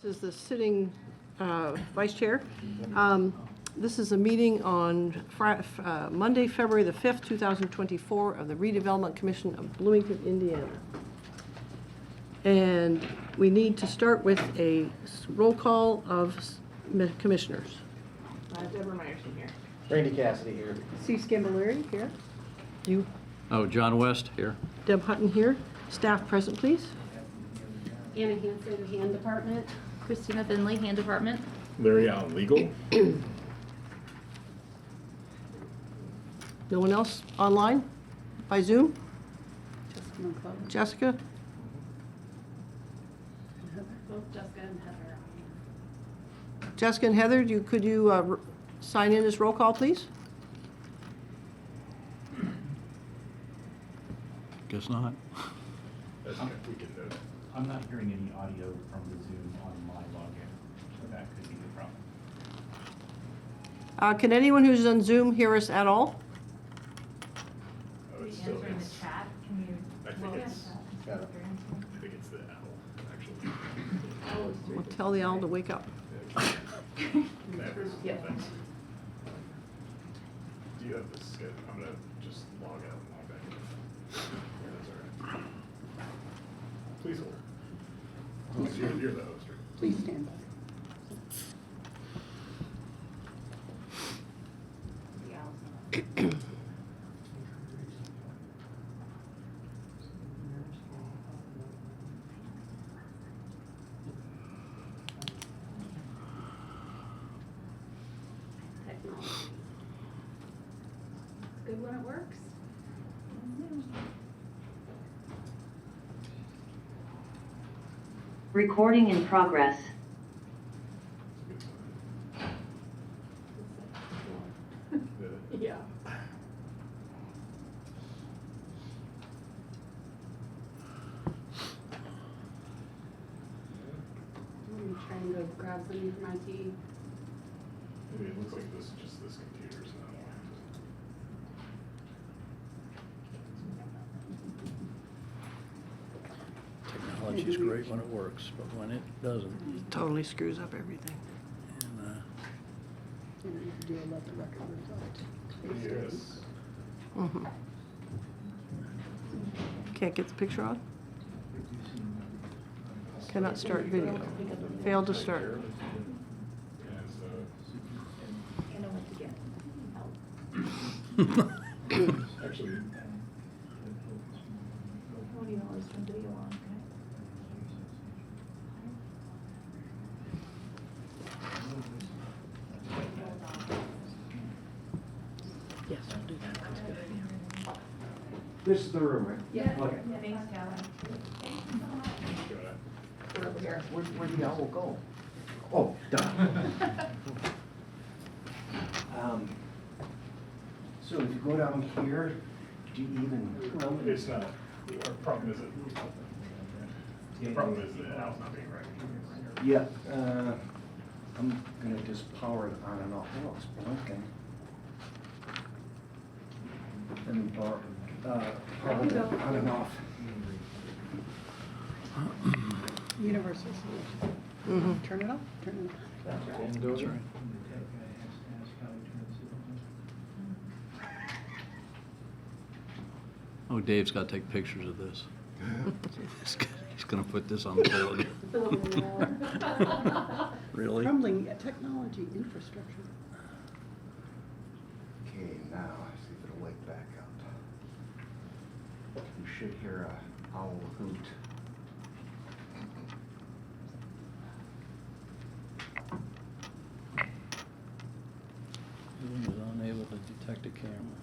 This is the sitting vice chair. This is a meeting on Monday, February the 5th, 2024 of the Redevelopment Commission of Bloomington, Indiana. And we need to start with a roll call of commissioners. Deborah Meyerson here. Randy Cassidy here. Steve Scambolari here. You. Oh, John West here. Deb Hutton here. Staff present, please. Anna Hanson, Hand Department. Christina Finley, Hand Department. Larry Allen, legal. No one else online? By Zoom? Jessica? Both Jessica and Heather. Jessica and Heather, could you sign in as roll call, please? Guess not. That's okay. We can note it. I'm not hearing any audio from the Zoom on my login, so that could be the problem. Can anyone who's on Zoom hear us at all? Oh, it's still, Answer in the it's, chat. Can you? I think it's, Got it. I think it's the owl, actually. We'll tell the owl to wake up. Yep. Thanks. Do you have this schedule? I'm gonna just log out and log back in. Yeah, that's all right. Please hold. You're the host, right? Please stand by. Technology. It's good when it works. Recording in progress. Yeah. I'm trying to grab something from my tea. Maybe it looks like this, just this computer's not. Technology's great when it works, but when it doesn't, Totally screws up everything. and, Do you let the record reflect? Yes. Mhm. Can't get the picture on? Cannot start video. Failed to start. And I know what to get. Help. actually, $40 from video on. Yes, I'll do that. That's a good idea. This is the room, right? Yeah. Okay. Thanks, Calvin. got it. Where'd the owl go? Oh, done. So if you go down here, do you even? It's not, our problem is the problem is the owl's not being recognized. Yeah, I'm gonna just power it on and off. Oh, it's blinking. And power it on and off. Universal solution. Mhm. Turn it off, turn it off. that's right. Oh, Dave's got to take pictures of this. He's going to put this on the bulletin. Really? Crumbling technology infrastructure. Okay, now, see if it'll wake back up. You should hear a owl hoot. Zoom is unable to detect a camera.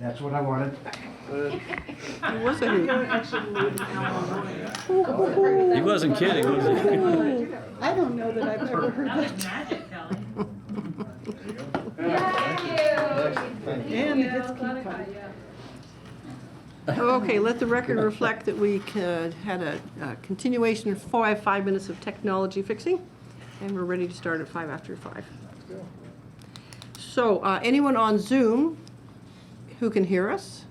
That's what I wanted. It was a hoot. He wasn't kidding, was he? I don't know that I've ever heard that. Magic, Kelly. And the hits keep coming. Okay, let the record reflect that we had a continuation of 5 minutes of technology fixing, and we're ready to start at 5 after 5. So anyone on Zoom who can hear us?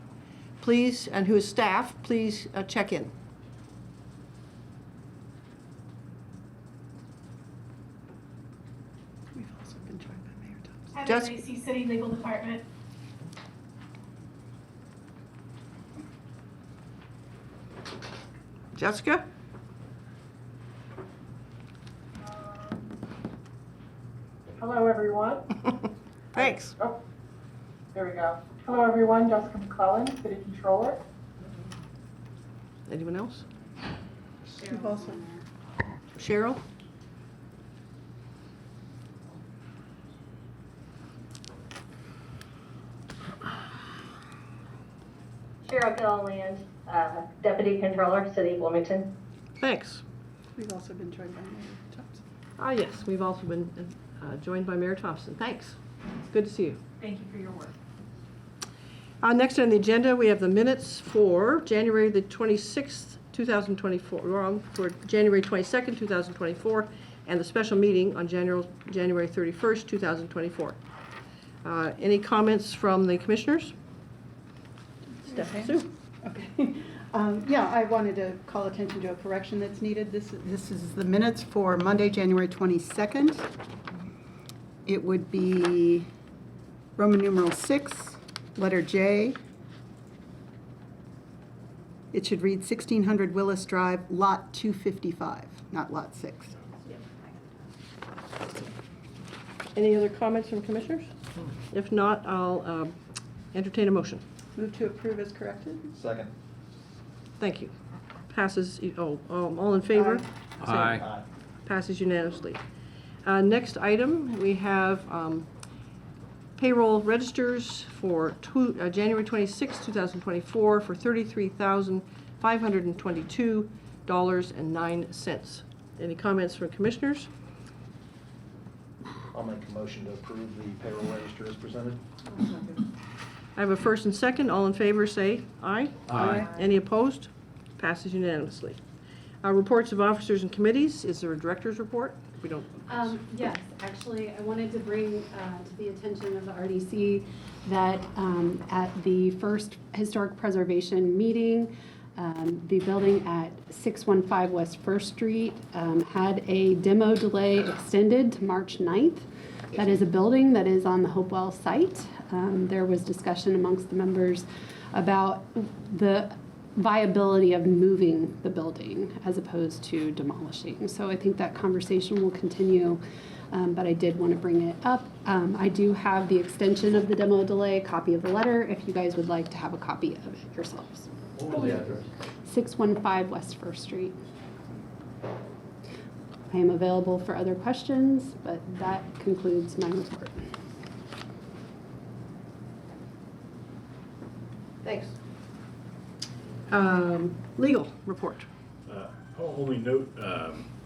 please, and who is staff, please check in. We've also been joined by Mayor Thompson. Heather Just- Lacy, City Legal Department. Jessica? Hello, everyone. Thanks. Oh, there we go. Hello, everyone. Jessica McClellan, City Controller. Anyone else? We've also, Cheryl? Cheryl Gilliland, Deputy Controller, City of Bloomington. Thanks. we've also been joined by Mayor Thompson. Ah, yes, we've also been joined by Mayor Thompson. Thanks. Good to see you. Thank you for your work. Next on the agenda, we have the minutes for January the 26th, 2024, for January 22nd, 2024, and the special meeting on January 31st, 2024. Any comments from the commissioners? Steph, Okay. Sue? Okay. Yeah, I wanted to call attention to a correction that's needed. This is the minutes for Monday, January 22nd. It would be Roman numeral 6, letter J. It should read 1600 Willis Drive, Lot 255, not Lot 6. Any other comments from commissioners? If not, I'll entertain a motion. Move to approve as corrected. Second. Thank you. Passes, all in favor? Say Aye. Passes unanimously. Next item, we have payroll registers for January 26, 2024 for $33,522.09. Any comments from commissioners? I'll make a motion to approve the payroll register as presented. I have a first and second. All in favor, say aye. Aye. Any opposed? Passes unanimously. Reports of officers and committees. Is there a director's report? We don't. Yes, actually, I wanted to bring to the attention of the RDC that at the first historic preservation meeting, the building at 615 West First Street had a demo delay extended to March 9th. That is a building that is on the Hopewell site. There was discussion amongst the members about the viability of moving the building as opposed to demolishing. So I think that conversation will continue, but I did want to bring it up. I do have the extension of the demo delay, a copy of the letter, if you guys would like to have a copy of it yourselves. What was the address? 615 West First Street. I am available for other questions, but that concludes my report. Thanks. Legal report. I'll only note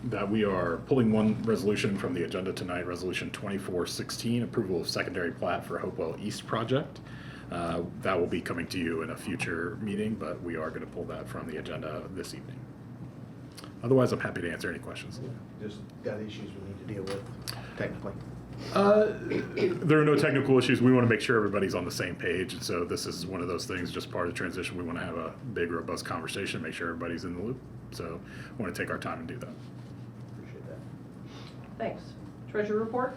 that we are pulling one resolution from the agenda tonight, Resolution 2416, approval of secondary plat for Hopewell East project. That will be coming to you in a future meeting, but we are going to pull that from the agenda this evening. Otherwise, I'm happy to answer any questions. Just got issues we need to deal with technically. There are no technical issues. We want to make sure everybody's on the same page. And so this is one of those things, just part of the transition. We want to have a big, robust conversation, make sure everybody's in the loop. So I want to take our time and do that. Appreciate that. Thanks. Treasurer report.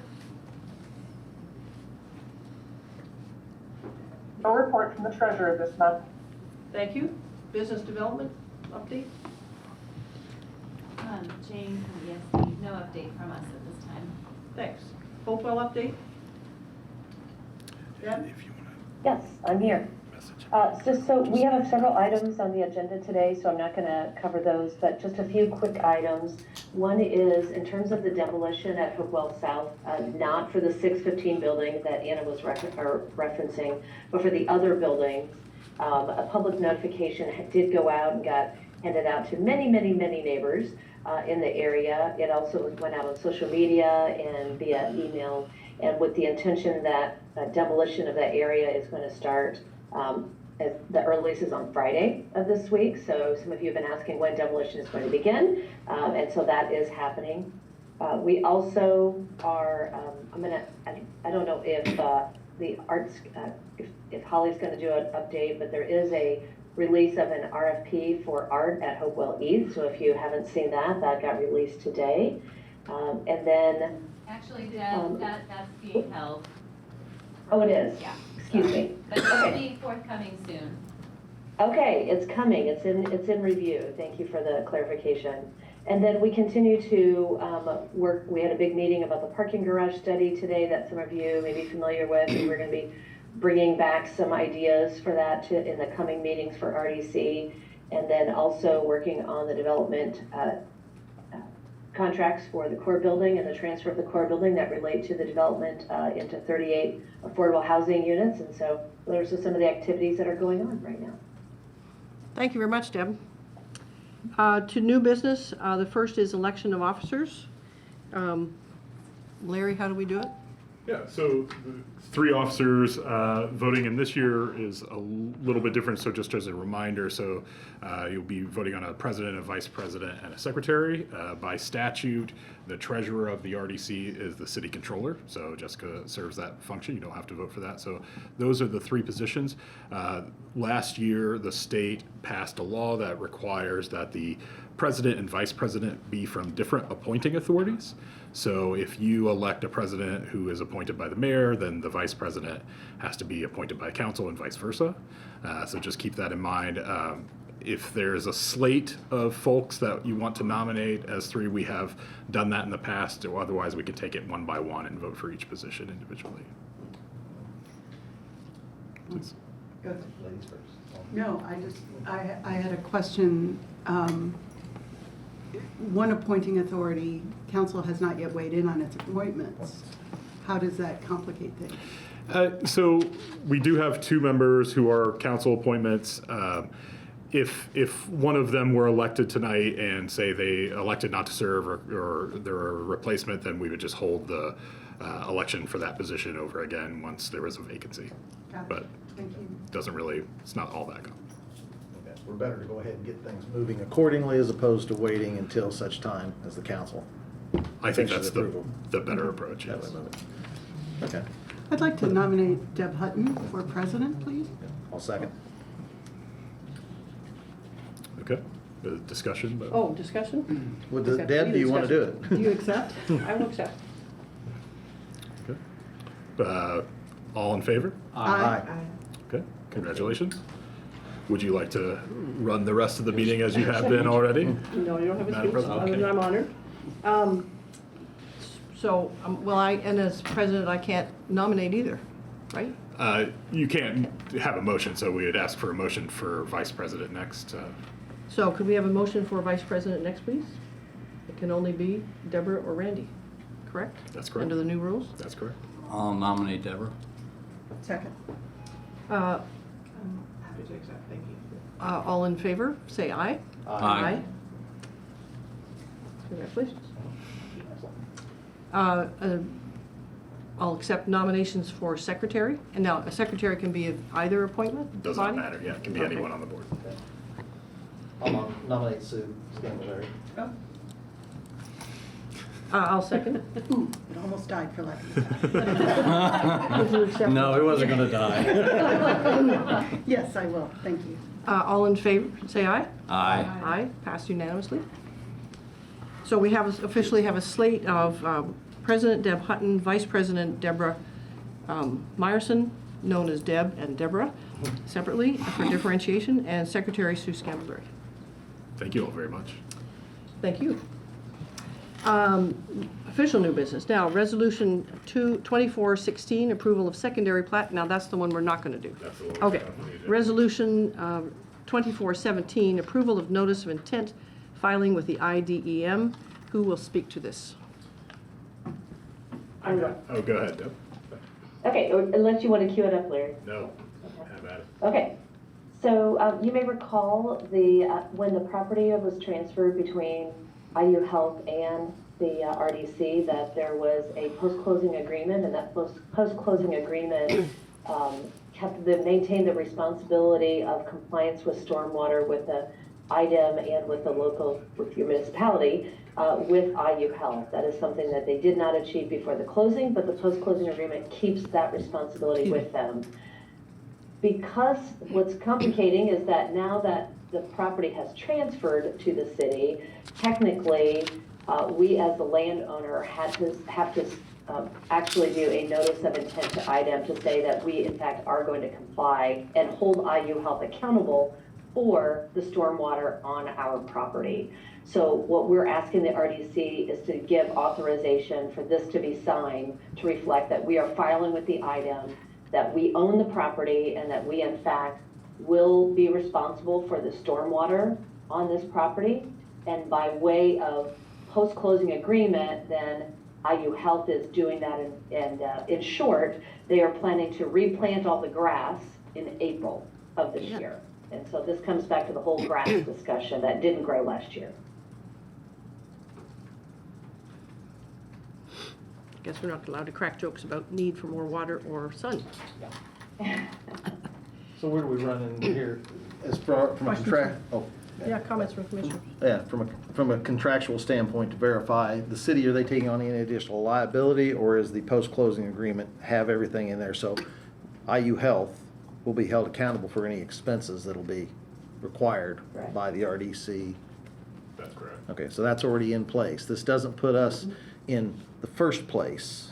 No report from the treasurer this month. Thank you. Business development update. Jane, yes, no update from us at this time. Thanks. Hopewell update. Deb? If you want Yes, I'm here. to message. So we have several items on the agenda today, so I'm not going to cover those, but just a few quick items. One is in terms of the demolition at Hopewell South, not for the 615 building that Anna was referencing, but for the other buildings. A public notification did go out and got handed out to many, many, many neighbors in the area. It also went out on social media and via email, and with the intention that demolition of that area is going to start as the earliest is on Friday of this week. So some of you have been asking when demolition is going to begin, and so that is happening. We also are, I don't know if the arts, if if Holly's going to do an update, but there is a release of an RFP for art at Hopewell East. So if you haven't seen that, that got released today. And then, Actually, Deb, that's being held. oh, it is. Yeah. Excuse me. But it'll Okay. be forthcoming soon. Okay, it's coming. It's in review. Thank you for the clarification. And then we continue to work. We had a big meeting about the parking garage study today that some of you may be familiar with. And we're going to be bringing back some ideas for that in the coming meetings for RDC. And then also working on the development contracts for the core building and the transfer of the core building that relate to the development into 38 affordable housing units. And so those are some of the activities that are going on right now. Thank you very much, Deb. To new business, the first is election of officers. Larry, how do we do it? Yeah, so the 3 officers voting in this year is a little bit different. So just as a reminder, so you'll be voting on a president, a vice president, and a secretary. By statute, the treasurer of the RDC is the city controller. So Jessica serves that function. You don't have to vote for that. So those are the 3 positions. Last year, the state passed a law that requires that the president and vice president be from different appointing authorities. So if you elect a president who is appointed by the mayor, then the vice president has to be appointed by council and vice versa. So just keep that in mind. If there's a slate of folks that you want to nominate as 3, we have done that in the past. Or otherwise, we can take it one by one and vote for each position individually. Please. Go ahead. Ladies first. No, I had a question. One appointing authority, council has not yet weighed in on its appointments. How does that complicate things? So we do have 2 members who are council appointments. If one of them were elected tonight and say they elected not to serve or they're a replacement, then we would just hold the election for that position over again once there was a vacancy. Got it. But Thank you. it's not all that complicated. Okay, we're better to go ahead and get things moving accordingly as opposed to waiting until such time as the council. I think finishes that's approval. the better approach, That yes. way, move it. Okay, I'd like to nominate Deb Hutton for president, please. I'll second. Okay, the discussion, but. Oh, discussion? Well, Okay, Deb, do you want to do it? Do you accept? I will accept. Okay. All in favor? Aye. Okay, congratulations. Would you like to run the rest of the meeting as you have been already? No, you don't have a Madam speech, President? other than I'm honored. And as president, I can't nominate either, right? You can't have a motion, so we would ask for a motion for vice president next. So could we have a motion for vice president next, please? It can only be Deborah or Randy, correct? That's correct. Under the new rules? That's correct. I'll nominate Deborah. Second. Uh, Happy to accept, thank you. All in favor, say aye. Aye. Congratulations. I'll accept nominations for secretary. And now, a secretary can be of either appointment Does not body? matter, yeah, it can be Okay. anyone on the board. I'll nominate Sue Scantlebury. I'll second. Ooh, it almost died for lack of a second. Would you accept? No, he wasn't gonna die. Yes, I will, thank you. All in favor, say aye. Aye. Aye, passed unanimously. So we officially have a slate of President Deb Hutton, Vice President Deborah Meyerson, known as Deb and Deborah, separately for differentiation, and Secretary Sue Scantlebury. Thank you all very much. Thank you. Official new business. Now, Resolution 2416, approval of secondary plat. Now, that's the one we're not going to do. That's the one. Okay. Resolution 2417, approval of notice of intent, filing with the IDEM. Who will speak to this? I will. Oh, go ahead, Deb. Okay, unless you want to cue it up, Larry. No, have at it. Okay, so you may recall when the property was transferred between IU Health and the RDC, that there was a post-closing agreement, and that post-closing agreement maintained the responsibility of compliance with stormwater with the IDEM and with your municipality, with IU Health. That is something that they did not achieve before the closing, but the post-closing agreement keeps that responsibility with them. Because what's complicating is that now that the property has transferred to the city, technically, we as the landowner have to actually do a notice of intent to IDEM to say that we in fact are going to comply and hold IU Health accountable for the stormwater on our property. So what we're asking the RDC is to give authorization for this to be signed to reflect that we are filing with the IDEM, that we own the property, and that we in fact will be responsible for the stormwater on this property. And by way of post-closing agreement, then IU Health is doing that, and in short, they are planning to replant all the grass in April of this year. And so this comes back to the whole grass discussion that didn't grow last year. Guess we're not allowed to crack jokes about need for more water or sun. So where do we run in here? As far, from a Questions? yeah, Comments from commissioners? from a contractual standpoint to verify, the city, are they taking on any additional liability, or is the post-closing agreement have everything in there? So IU Health will be held accountable for any expenses that'll be required Right. by the RDC. That's correct. Okay, so that's already in place. This doesn't put us in the first place.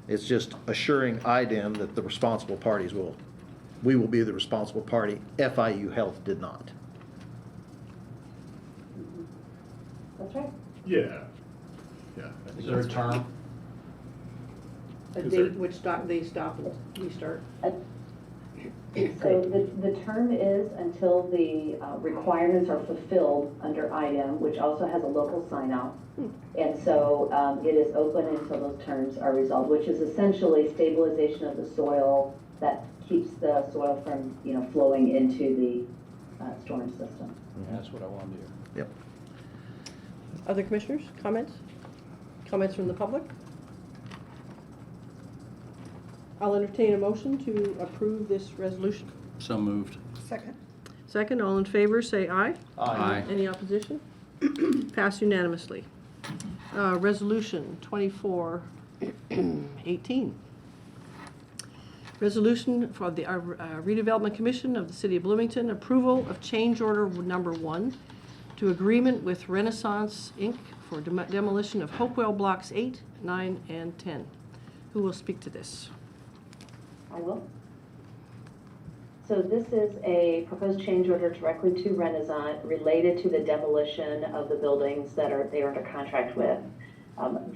It's just assuring IDEM that the responsible parties we will be the responsible party if IU Health did not. That's right. Yeah. Yeah. I think Is there a that's- term? A Is there- date which they stop and restart. So the term is until the requirements are fulfilled under IDEM, which also has a local sign-off. And so it is open until those terms are resolved, which is essentially stabilization of the soil that keeps the soil from, flowing into the storm system. That's what I wanted to hear. Yep. Other commissioners, comments? Comments from the public? I'll entertain a motion to approve this resolution. So moved. Second. Second, all in favor, say aye. Aye. Any opposition? Passed unanimously. Resolution 2418. Resolution for the Redevelopment Commission of the City of Bloomington, approval of change order number 1 to agreement with Renaissance, Inc. for demolition of Hopewell Blocks 8, 9, and 10. Who will speak to this? I will. So this is a proposed change order directly to Renaissance related to the demolition of the buildings that they are under contract with.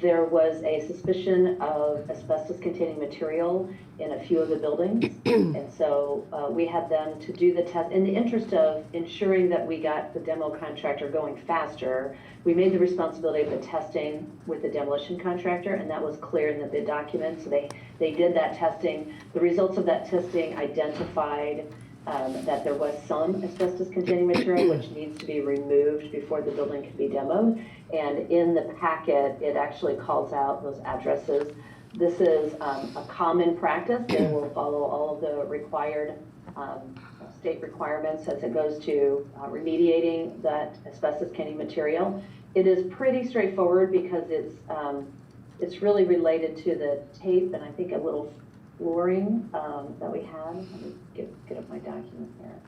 There was a suspicion of asbestos-containing material in a few of the buildings, and so we had them to do the test. In the interest of ensuring that we got the demo contractor going faster, we made the responsibility of the testing with the demolition contractor, and that was clear in the bid document. So they did that testing. The results of that testing identified that there was some asbestos-containing material which needs to be removed before the building can be demoed. And in the packet, it actually calls out those addresses. This is a common practice. They will follow all of the required state requirements as it goes to remediating that asbestos-containing material. It is pretty straightforward because it's really related to the tape and I think a little flooring that we have. Let me get up my document here.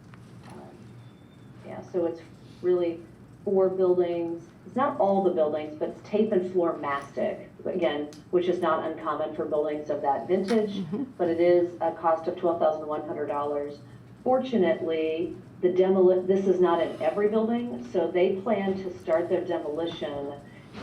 Yeah, so it's really 4 buildings. It's not all the buildings, but it's tape and floor mastic, again, which is not uncommon for buildings of that vintage, but it is a cost of $12,100. Fortunately, this is not in every building, so they plan to start their demolition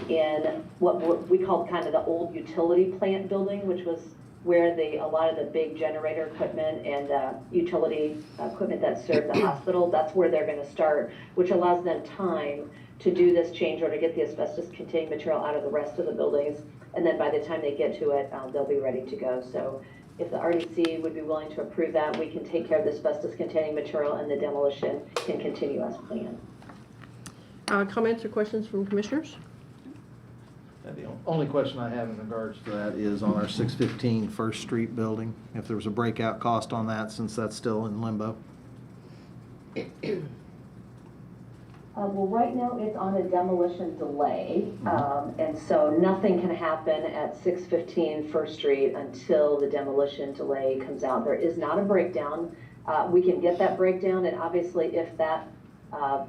in what we called kind of the old utility plant building, which was where a lot of the big generator equipment and utility equipment that served the hospital, that's where they're going to start, which allows them time to do this change order, to get the asbestos-containing material out of the rest of the buildings, and then by the time they get to it, they'll be ready to go. So if the RDC would be willing to approve that, we can take care of the asbestos-containing material and the demolition can continue as planned. Comments or questions from commissioners? The only question I have in regards to that is on our 615 First Street building, if there was a breakout cost on that, since that's still in limbo. Well, right now it's on a demolition delay, and so nothing can happen at 615 First Street until the demolition delay comes out. There is not a breakdown. We can get that breakdown, and obviously if that,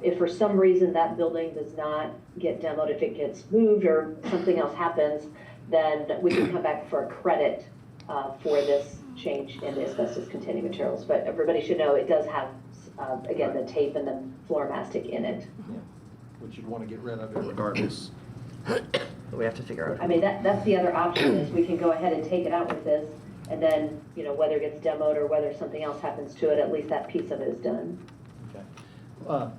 if for some reason that building does not get demoed, if it gets moved or something else happens, then we can come back for a credit for this change in the asbestos-containing materials. But everybody should know it does have, again, the tape and the floor mastic in it. Which you'd want to get rid of it regardless. We have to figure out. I mean, that's the other option, is we can go ahead and take it out with this, and then, you know, whether it gets demoed or whether something else happens to it, at least that piece of it is done. Okay.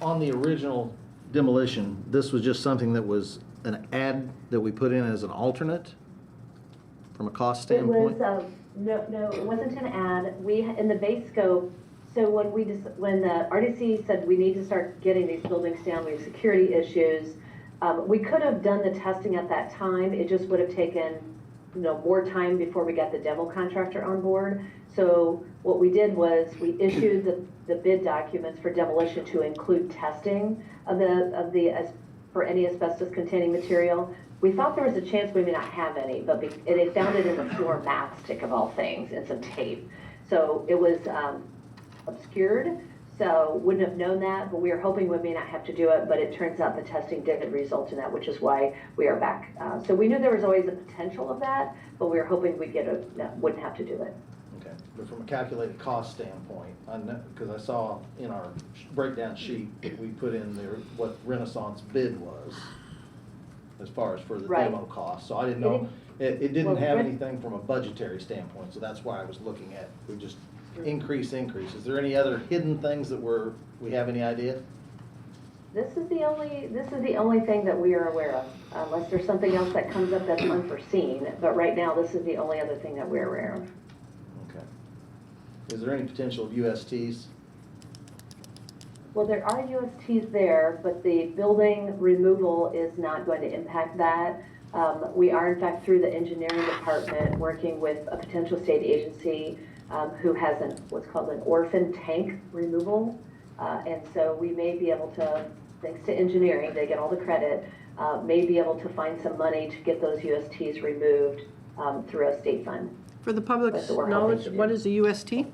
On the original demolition, this was just something that was an ad that we put in as an alternate from a cost It standpoint? was, no, it wasn't an ad. We, in the base scope, so when the RDC said we need to start getting these buildings down, we have security issues, we could have done the testing at that time. It just would have taken, you know, more time before we got the demo contractor on board. So what we did was we issued the bid documents for demolition to include testing for any asbestos-containing material. We thought there was a chance we may not have any, but they found it in the floor mastic of all things and some tape. So it was obscured, so wouldn't have known that, but we were hoping we may not have to do it, but it turns out the testing didn't result in that, which is why we are back. So we knew there was always a potential of that, but we were hoping we'd wouldn't have to do it. Okay, but from a calculated cost standpoint, I know, because I saw in our breakdown sheet that we put in there what Renaissance bid was as far as for the Right. demo cost, so I didn't know, it didn't well, have Ren- anything from a budgetary standpoint, so that's why I was looking at, we just increase. Is there any other hidden things that we have any idea? This is the only thing that we are aware of, unless there's something else that comes up that's unforeseen, but right now, this is the only other thing that we're aware of. Okay. Is there any potential of USTs? Well, there are USTs there, but the building removal is not going to impact that. We are, in fact, through the engineering department, working with a potential state agency who has what's called an orphan tank removal. And so we may be able to, thanks to engineering, they get all the credit, may be able to find some money to get those USTs removed through a state fund. For the public's That's what we're knowledge, hoping to what do. is a UST?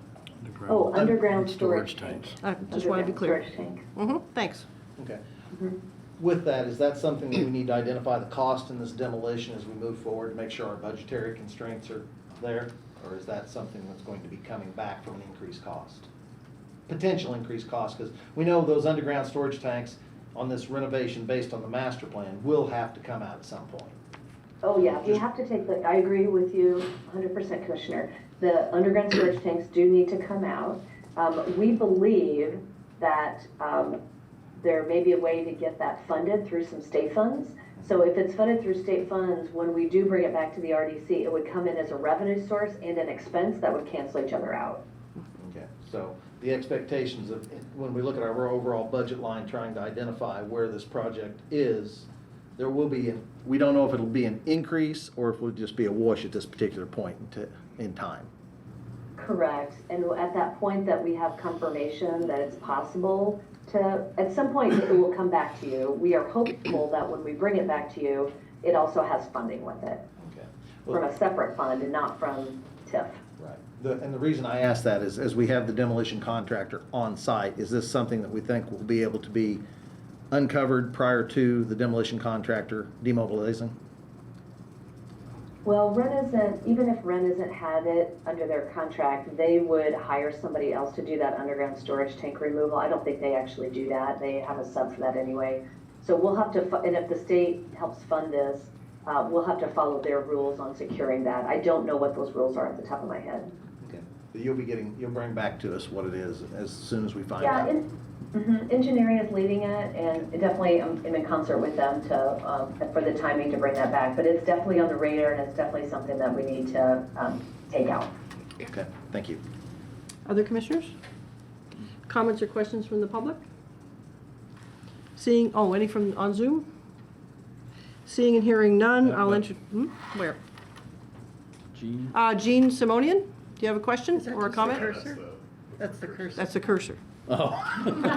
Oh, underground storage tank. I just want to be clear. Underground storage tank. Thanks. Okay. Mhm. With that, is that something that we need to identify the cost in this demolition as we move forward to make sure our budgetary constraints are there? Or is that something that's going to be coming back from an increased cost? Potential increased cost, because we know those underground storage tanks on this renovation based on the master plan will have to come out at some point. Oh, yeah, we have to take I agree with you 100%, Commissioner. The underground storage tanks do need to come out. We believe that there may be a way to get that funded through some state funds. So if it's funded through state funds, when we do bring it back to the RDC, it would come in as a revenue source and an expense that would cancel each other out. Okay, so the expectations of, when we look at our overall budget line, trying to identify where this project is, there will be, we don't know if it'll be an increase or if it'll just be a wash at this particular point in time. Correct. And at that point that we have confirmation that it's possible to, at some point, it will come back to you. We are hopeful that when we bring it back to you, it also has funding with it Okay. from a separate fund and not from TIF. Right. And the reason I ask that is, as we have the demolition contractor on site, is this something that we think will be able to be uncovered prior to the demolition contractor demobilizing? Well, even if Ren isn't had it under their contract, they would hire somebody else to do that underground storage tank removal. I don't think they actually do that. They have a sub for that anyway. So we'll have to, and if the state helps fund this, we'll have to follow their rules on securing that. I don't know what those rules are at the top of my head. Okay. But you'll bring back to us what it is as soon as we find Yeah, out. engineering is leading it, and definitely I'm in concert with them for the timing to bring that back. But it's definitely on the radar, and it's definitely something that we need to take out. Okay, thank you. Other commissioners? Comments or questions from the public? Seeing, any from on Zoom? Seeing and hearing none, I'll enter, where? Gene? Jean Simonian, do you have a question or a comment? That's the cursor. That's the cursor. Oh.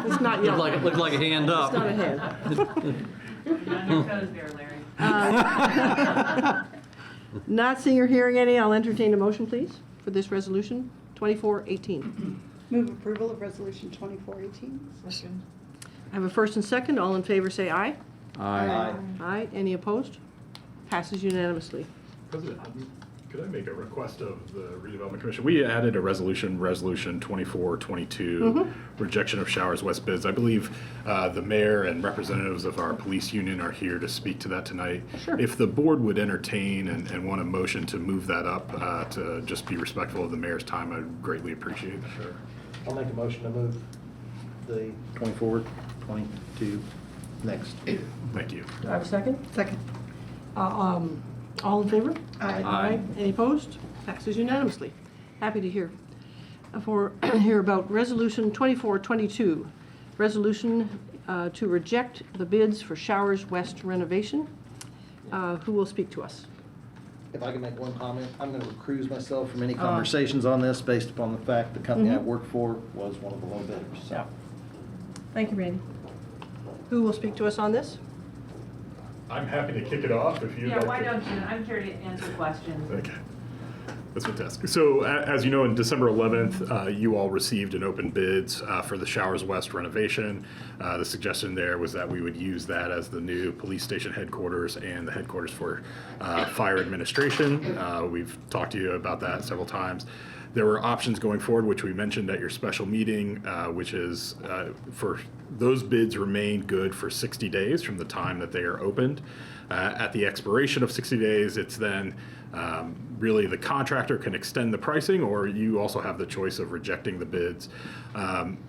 It's not yellow. Looked like a hand up. It's not a hand. Your toes there, Larry. Not seeing or hearing any, I'll entertain a motion, please, for this resolution, 2418. Move approval of Resolution 2418. Second. I have a first and second. All in favor, say aye. Aye. Aye. Any opposed? Passes unanimously. President, could I make a request of the redevelopment commission? We added a resolution 2422, rejection of Showers West bids. I believe the mayor and representatives of our police union are here to speak to that tonight. Sure. If the board would entertain and want a motion to move that up to just be respectful of the mayor's time, I'd greatly appreciate it. Sure. I'll make a motion to move the 24, 22 next. Thank you. Do I have a second? Second. All in favor? Aye. Any opposed? Passes unanimously. Happy to hear hear about Resolution 2422, resolution to reject the bids for Showers West renovation. Who will speak to us? If I can make one comment, I'm going to recuse myself from any conversations on this based upon the fact the company I work for was one of the low bidders. So. Thank you, Randy. Who will speak to us on this? I'm happy to kick it off if you'd Yeah, like why to. don't you? I'm here to answer questions. Okay. That's fantastic. So as you know, on December 11th, you all received an open bids for the Showers West renovation. The suggestion there was that we would use that as the new police station headquarters and the headquarters for fire administration. We've talked to you about that several times. There were options going forward, which we mentioned at your special meeting, which is for those bids remain good for 60 days from the time that they are opened. At the expiration of 60 days, it's then really the contractor can extend the pricing, or you also have the choice of rejecting the bids.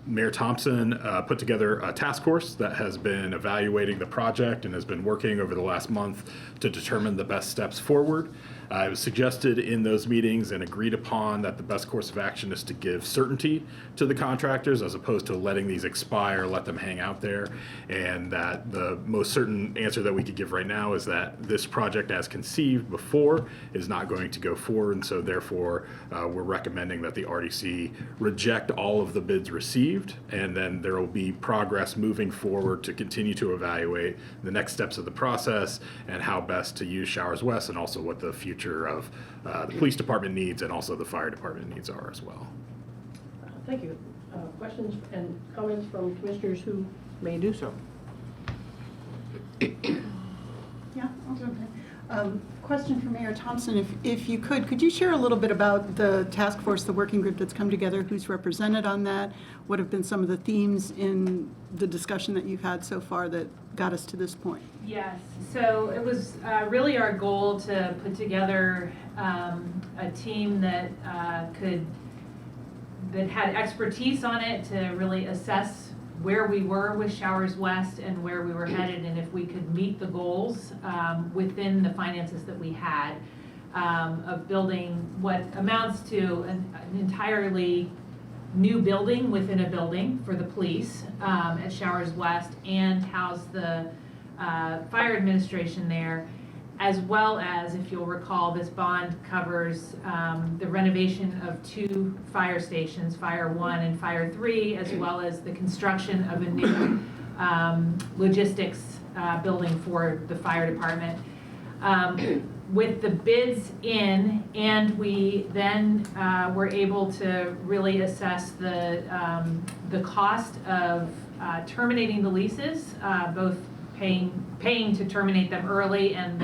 Mayor Thompson put together a task force that has been evaluating the project and has been working over the last month to determine the best steps forward. It was suggested in those meetings and agreed upon that the best course of action is to give certainty to the contractors as opposed to letting these expire, let them hang out there. And that the most certain answer that we could give right now is that this project as conceived before is not going to go forward. And so therefore, we're recommending that the RDC reject all of the bids received. And then there will be progress moving forward to continue to evaluate the next steps of the process and how best to use Showers West and also what the future of the police department needs and also the fire department needs are as well. Thank you. Questions and comments from commissioners who may do so? Yeah, I'll jump in. Question for Mayor Thompson, if you could you share a little bit about the task force, the working group that's come together, who's represented on that? What have been some of the themes in the discussion that you've had so far that got us to this point? Yes, so it was really our goal to put together a team that that had expertise on it to really assess where we were with Showers West and where we were headed, and if we could meet the goals within the finances that we had of building what amounts to an entirely new building within a building for the police at Showers West and house the fire administration there, as well as, if you'll recall, this bond covers the renovation of 2 fire stations, Fire 1 and Fire 3, as well as the construction of a new logistics building for the fire department. With the bids in, and we then were able to really assess the cost of terminating the leases, both paying to terminate them early and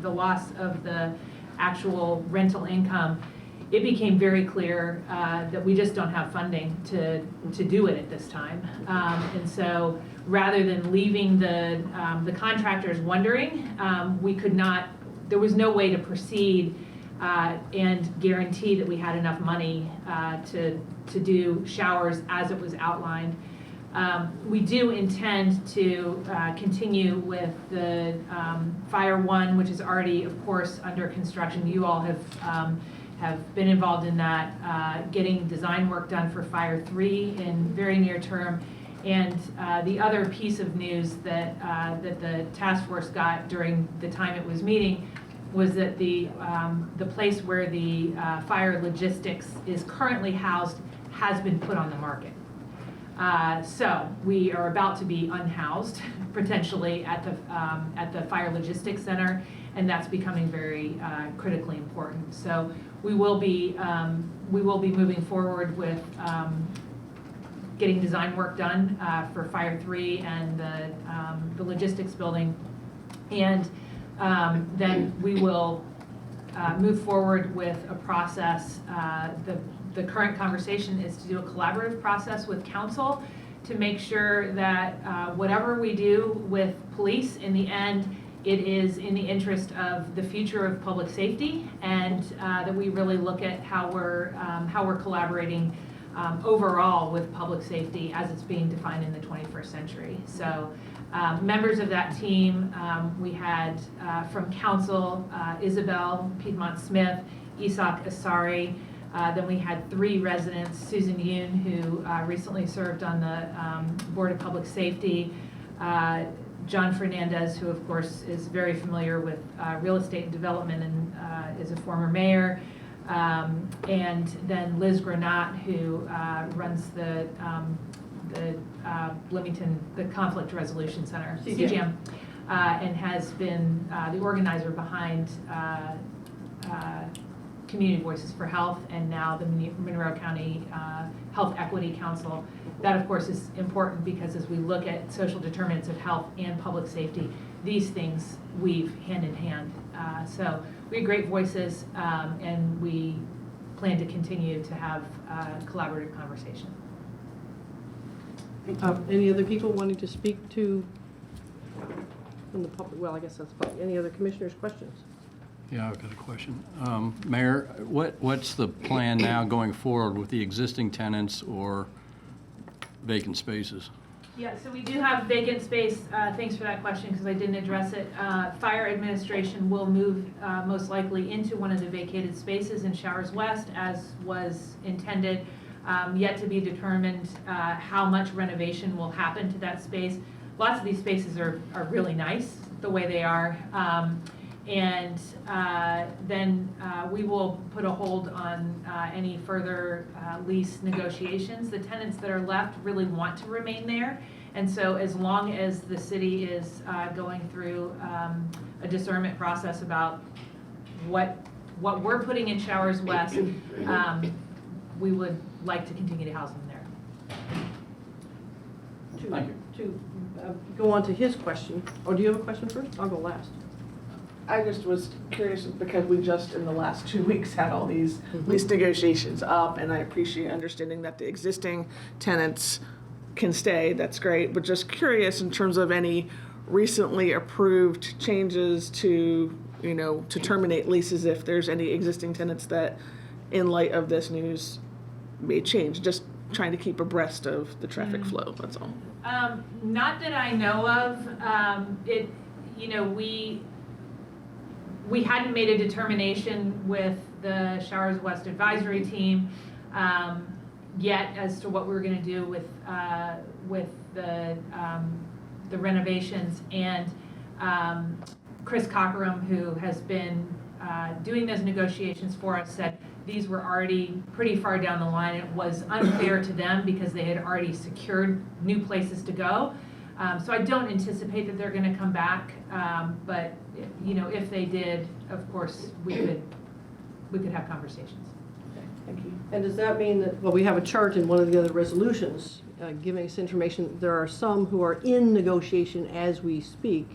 the loss of the actual rental income. It became very clear that we just don't have funding to do it at this time. And so rather than leaving the contractors wondering, we could not, there was no way to proceed and guarantee that we had enough money to do Showers as it was outlined. We do intend to continue with the Fire 1, which is already, of course, under construction. You all have been involved in that, getting design work done for Fire 3 in very near term. And the other piece of news that the task force got during the time it was meeting was that the place where the fire logistics is currently housed has been put on the market. So we are about to be unhoused potentially at the Fire Logistics Center, and that's becoming very critically important. So we will be moving forward with getting design work done for Fire 3 and the logistics building. And then we will move forward with a process. The current conversation is to do a collaborative process with council to make sure that whatever we do with police, in the end, it is in the interest of the future of public safety, and that we really look at how we're collaborating overall with public safety as it's being defined in the 21st century. So members of that team, we had from council, Isabel Piedmont Smith, Isak Asari. Then we had 3 residents, Susan Yoon, who recently served on the Board of Public Safety, John Fernandez, who of course is very familiar with real estate and development and is a former mayor, and then Liz Granat, who runs the Bloomington, the Conflict Resolution Center, CGM, and has been the organizer behind Community Voices for Health, and now the Monroe County Health Equity Council. That, of course, is important because as we look at social determinants of health and public safety, these things weave hand in hand. So we have great voices, and we plan to continue to have collaborative conversation. Any other people wanting to speak to, from the public? Well, I guess that's probably, any other commissioners' questions? Yeah, I've got a question. Mayor, what's the plan now going forward with the existing tenants or vacant spaces? Yeah, so we do have vacant space. Thanks for that question, because I didn't address it. Fire administration will move most likely into one of the vacated spaces in Showers West, as was intended. Yet to be determined how much renovation will happen to that space. Lots of these spaces are really nice the way they are. And then we will put a hold on any further lease negotiations. The tenants that are left really want to remain there. And so as long as the city is going through a discernment process about what we're putting in Showers West, we would like to continue to house them there. Thank you. To go on to his question, or do you have a question first? I'll go last. I just was curious because we just in the last 2 weeks had all these lease negotiations up, and I appreciate understanding that the existing tenants can stay. That's great, but just curious in terms of any recently approved changes to, to terminate leases if there's any existing tenants that, in light of this news, may change. Just trying to keep abreast of the traffic flow. That's all. Not that I know of. We hadn't made a determination with the Showers West advisory team yet as to what we were going to do with the renovations. And Chris Cockerham, who has been doing those negotiations for us, said these were already pretty far down the line. It was unfair to them because they had already secured new places to go. So I don't anticipate that they're going to come back, but if they did, of course, we could have conversations. Okay, thank you. And does that mean that, well, we have a chart in one of the other resolutions giving us information. There are some who are in negotiation as we speak,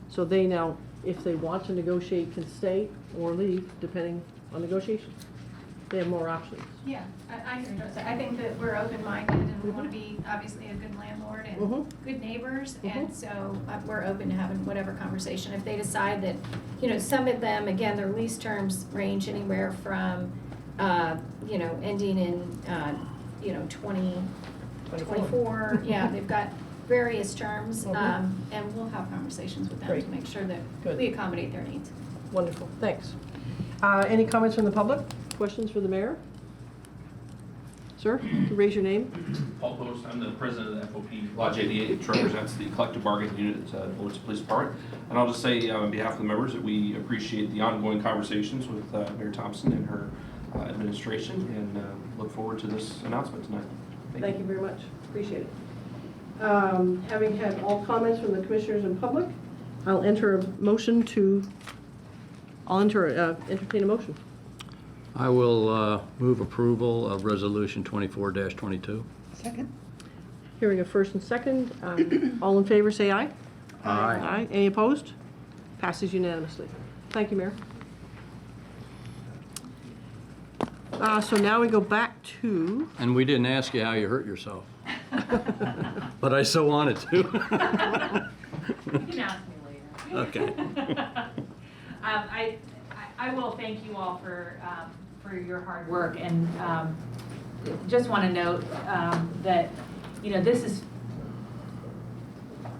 so they now, if they want to negotiate, can stay or leave depending on negotiation. They have more options. Yeah, I can address that. I think that we're open-minded and we want to be obviously a good landlord and good neighbors. And so we're open to having whatever conversation. If they decide that, some of them, again, their lease terms range anywhere from, ending in, 2024. Yeah, they've got various terms. And we'll have conversations with them Great. to make sure that Good. we accommodate their needs. Wonderful, thanks. Any comments from the public? Questions for the mayor? Sir, can you raise your name? Paul Post, I'm the president of the FOP Lodge 88, which represents the collective bargaining unit at Bloomington Police Department. And I'll just say on behalf of the members that we appreciate the ongoing conversations with Mayor Thompson and her administration, and look forward to this announcement tonight. Thank you very much, appreciate it. Having had all comments from the commissioners and public, I'll entertain a motion. I will move approval of Resolution 24-22. Second? Hearing a first and second, all in favor, say aye. Aye. Any opposed? Passes unanimously. Thank you, Mayor. So now we go back to, And we didn't ask you how you hurt yourself. But I so wanted to. You can ask me later. Okay. I will thank you all for your hard work, and just want to note that, this is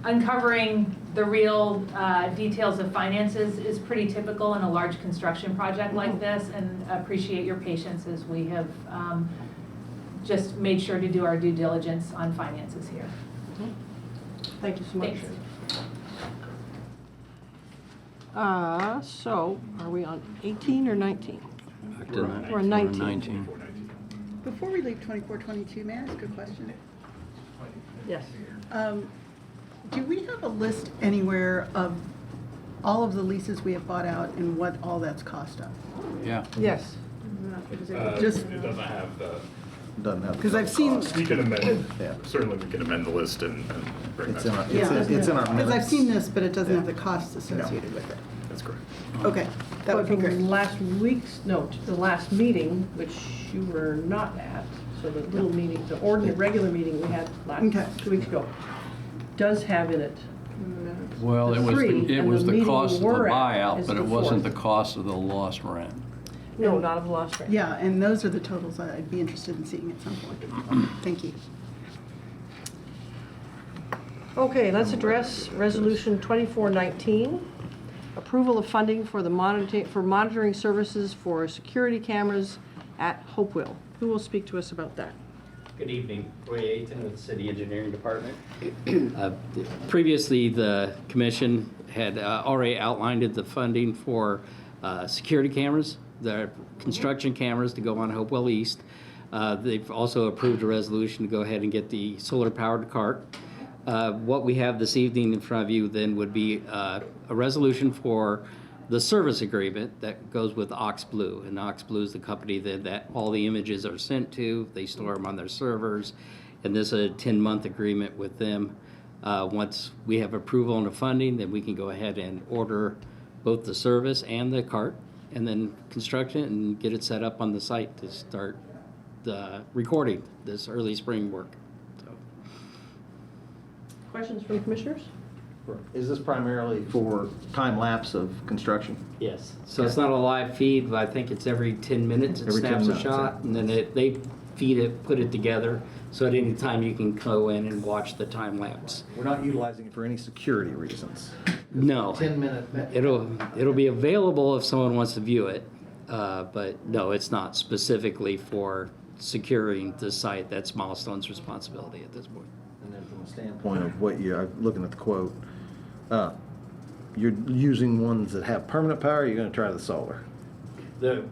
uncovering the real details of finances is pretty typical in a large construction project like this, and appreciate your patience as we have just made sure to do our due diligence on finances here. thank you so much. Thanks. So are we on 18 or 19? We're on 19. Before we leave 24-22, may I ask a question? Yes. Do we have a list anywhere of all of the leases we have bought out and what all that's cost us? Yeah. Yes. Just- It doesn't have the, Doesn't have. Because I've seen, we can amend, Yeah. certainly we can amend the list and bring It's that. in our, Yeah. it's in our minutes. because I've seen this, but it doesn't have the costs associated with it. That's correct. Okay, that would be But from great. last week's, no, the last meeting, which you were not at, so the little meeting, the ordinary, regular meeting we had Okay. 2 weeks ago, does have in it. Well, it was, Three, it and was the the meeting cost of the we're at buyout, is but the it wasn't the fourth. cost of the lost rent. No, not of lost rent. Yeah, and those are the totals I'd be interested in seeing at some point. Thank you. Okay, let's address Resolution 2419, approval of funding for the monitoring services for security cameras at Hopewell. Who will speak to us about that? Good evening, Roy Aiton with the City Engineering Department. Previously, the commission had already outlined the funding for security cameras, the construction cameras to go on Hopewell East. They've also approved a resolution to go ahead and get the solar-powered cart. What we have this evening in front of you then would be a resolution for the service agreement that goes with OxBlue. And OxBlue is the company that all the images are sent to. They store them on their servers. And this is a 10-month agreement with them. Once we have approval on the funding, then we can go ahead and order both the service and the cart, and then construct it and get it set up on the site to start the recording this early spring work. So. Questions from commissioners? Is this primarily for time lapse of construction? Yes, so it's not a live feed, but I think it's every 10 minutes it Every 10 snaps a minutes, shot, yeah. and then they feed it, put it together, so at any time you can go in and watch the time lapse. We're not utilizing it for any security reasons. No, 10-minute. it'll be available if someone wants to view it, but no, it's not specifically for securing the site. That's Milestone's responsibility at this point. And then from a standpoint of what I'm looking at the quote, you're using ones that have permanent power, or you're gonna try the solar?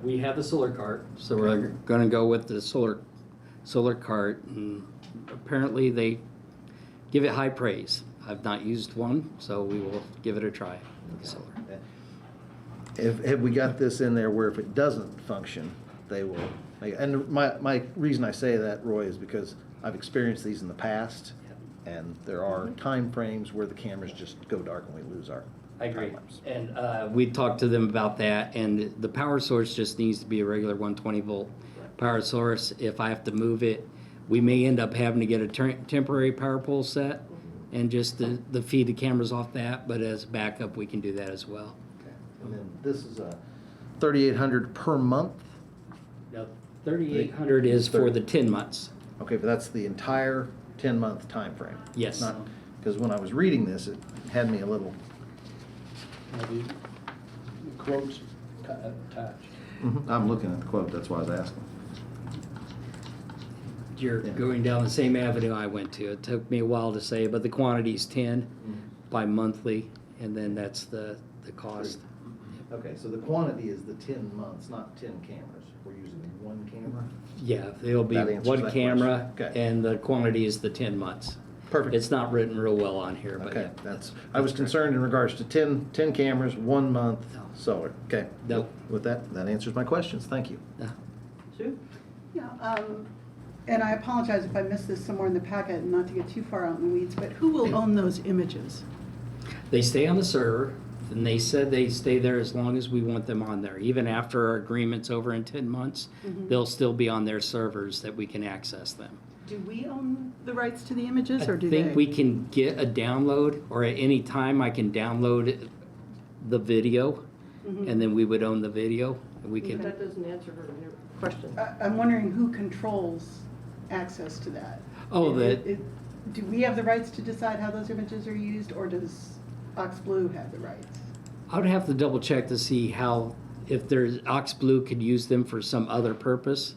We have the solar cart, so we're going to go with the solar cart, and apparently they give it high praise. I've not used one, so we will give it a try with the solar. Have we got this in there where if it doesn't function, they will, and my reason I say that, Roy, is because I've experienced these in the past, and there are time frames where the cameras just go dark and we lose our I agree. time lapse. And we talked to them about that, and the power source just needs to be a regular 120 volt power source. If I have to move it, we may end up having to get a temporary power pole set and just the feed the cameras off that, but as backup, we can do that as well. Okay. And then this is a 3,800 per month? Now, 3,800 is for the 10 months. Okay, but that's the entire 10-month time frame. Yes. Not, because when I was reading this, it had me a little. Quotes attached. I'm looking at the quote, that's why I was asking. You're going down the same avenue I went to. It took me a while to say, but the quantity is 10 bi-monthly, and then that's the cost. Okay, so the quantity is the 10 months, not 10 cameras. We're using one camera? Yeah, there'll be That answers one that camera, question. Okay. and the quantity is the 10 months. Perfect. It's not written real well on here, but Okay, yeah. that's, I was concerned in regards to 10 cameras, 1 month solar. Okay. Nope. With that, that answers my questions. Thank you. Sue? Yeah, and I apologize if I missed this somewhere in the packet, not to get too far out in the weeds, but who will own those images? They stay on the server, and they said they stay there as long as we want them on there. Even after our agreement's over in 10 months, they'll still be on their servers that we can access them. Do we own the rights to the images, or do I they? think we can get a download, or at any time I can download the video, and then we would own the video. And we But can, that doesn't answer her question. I'm wondering who controls access to that? Oh, Do we have the rights to decide how those images are used, or does OxBlue have the rights? I would have to double check to see how, if there's, OxBlue could use them for some other purpose.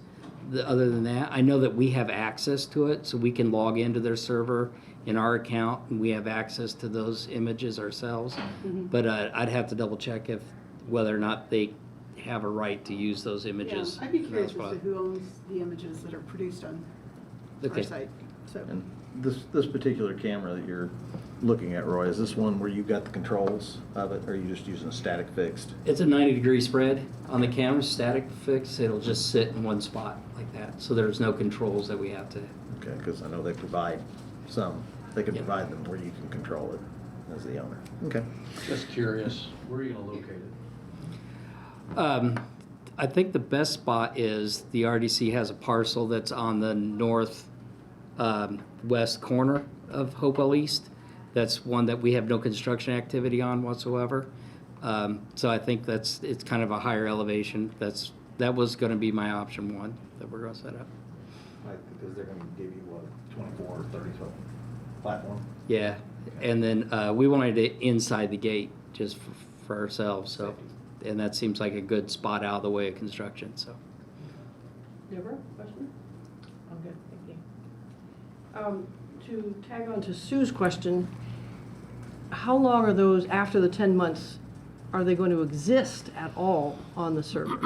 Other than that, I know that we have access to it, so we can log into their server in our account, and we have access to those images ourselves. But I'd have to double check whether or not they have a right to use those images. Yeah, I'd be curious as That's to why. who owns the images that are produced on our Okay. site. So, And this particular camera that you're looking at, Roy, is this one where you've got the controls of it, or are you just using a static fixed? It's a 90-degree spread on the camera, static fix. It'll just sit in one spot like that. So there's no controls that we have to. Okay, because I know they provide some, they can Yeah. provide them where you can control it as the owner. Okay. Just curious, where are you gonna locate it? I think the best spot is the RDC has a parcel that's on the north west corner of Hopewell East. That's one that we have no construction activity on whatsoever. So I think it's kind of a higher elevation. That was going to be my option one that we're going to set up. Right, because they're gonna give you what, 24 or 30 foot platform? Yeah, and then we wanted it inside the gate just for ourselves. So, and that seems like a good spot out of the way of construction. So. Deborah, question? I'm good, thank you. To tag on to Sue's question, how long are those, after the 10 months, are they going to exist at all on the server?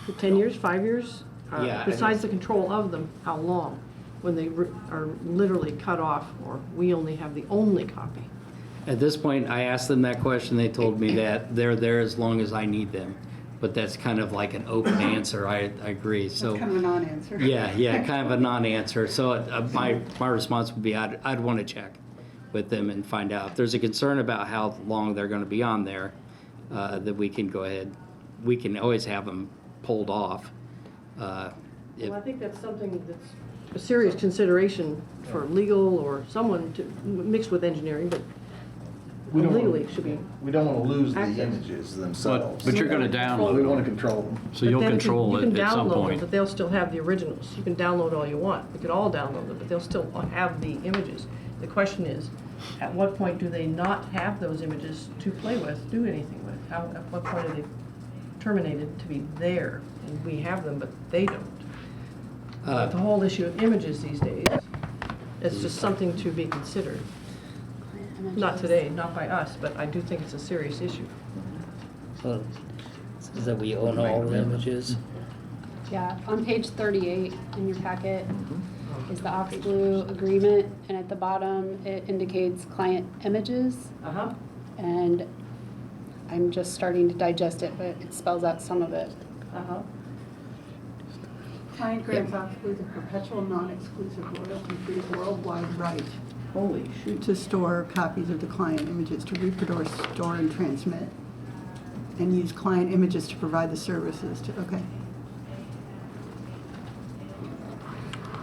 For 10 years, 5 years? Yeah, I Besides the control of them, how long? When they are literally cut off, or we only have the only copy? At this point, I asked them that question. They told me that they're there as long as I need them. But that's kind of like an open answer. I agree. So that's kind of a non-answer. yeah, kind of a non-answer. So my response would be I'd want to check with them and find out if there's a concern about how long they're going to be on there. That we can go ahead. We can always have them pulled off. Well, I think that's something that's a serious consideration for legal or someone to, mixed with engineering, but We don't wanna- legally should be. We don't want to lose the Access. images themselves. But you're gonna download We them. want to control them. So you'll But then control you can it at some download them, point. but they'll still have the originals. You can download all you want. We could all download them, but they'll still have the images. The question is, at what point do they not have those images to play with, do anything with? At what point are they terminated to be there? And we have them, but they don't. The whole issue of images these days, it's just something to be considered. Not today, not by us, but I do think it's a serious issue. So it says that we own all the images. Yeah, on page 38 in your packet is the OxBlue agreement, and at the bottom, it indicates client images. Uh-huh. And I'm just starting to digest it, but it spells out some of it. Uh-huh. Client grants OxBlue the perpetual non-exclusive royalty-free worldwide right Holy shoot. to store copies of the client images, to reproduce, store, and transmit, and use client images to provide the services to, okay.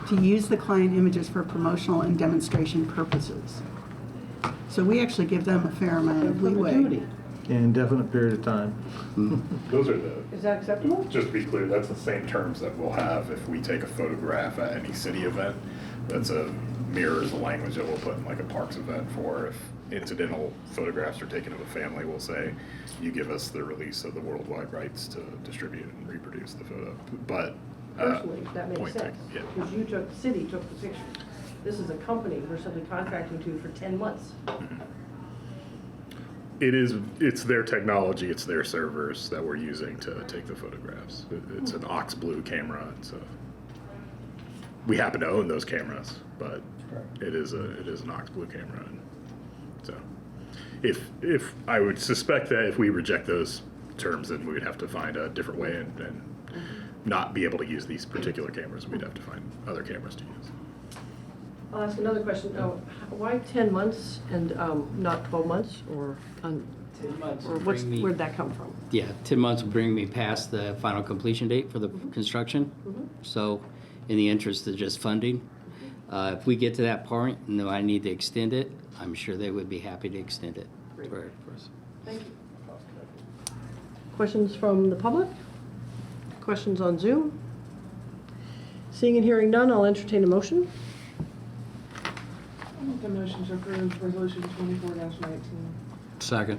To use the client images for promotional and demonstration purposes. So we actually give them a fair amount of leeway. Perpetuity. Indefinite period of time. Those are the, Is that acceptable? just to be clear, that's the same terms that we'll have if we take a photograph at any city event. That's mirrors the language that we'll put in like a parks event for if incidental photographs are taken of a family, we'll say, you give us the release of the worldwide rights to distribute and reproduce the photo. But Personally, that makes point sense. taken, yeah. Because you took, the city took the picture. This is a company we're simply contracting to for 10 months. It's their technology, it's their servers that we're using to take the photographs. It's an OxBlue camera. We happen to own those cameras, but It is an Ox Blue camera. And so if I would suspect that if we reject those terms, then we would have to find a different way and not be able to use these particular cameras. We'd have to find other cameras to use. I'll ask another question. Why 10 months and not 12 months, or 10 months or would what's, bring me- where'd that come from? Yeah, 10 months will bring me past the final completion date for the construction. So in the interest of just funding, if we get to that point and I need to extend it, I'm sure they would be happy to extend it. for us. Thank you. Questions from the public? Questions on Zoom? Seeing and hearing none, I'll entertain a motion. I'll make the motion to approve resolution 24-19. Second.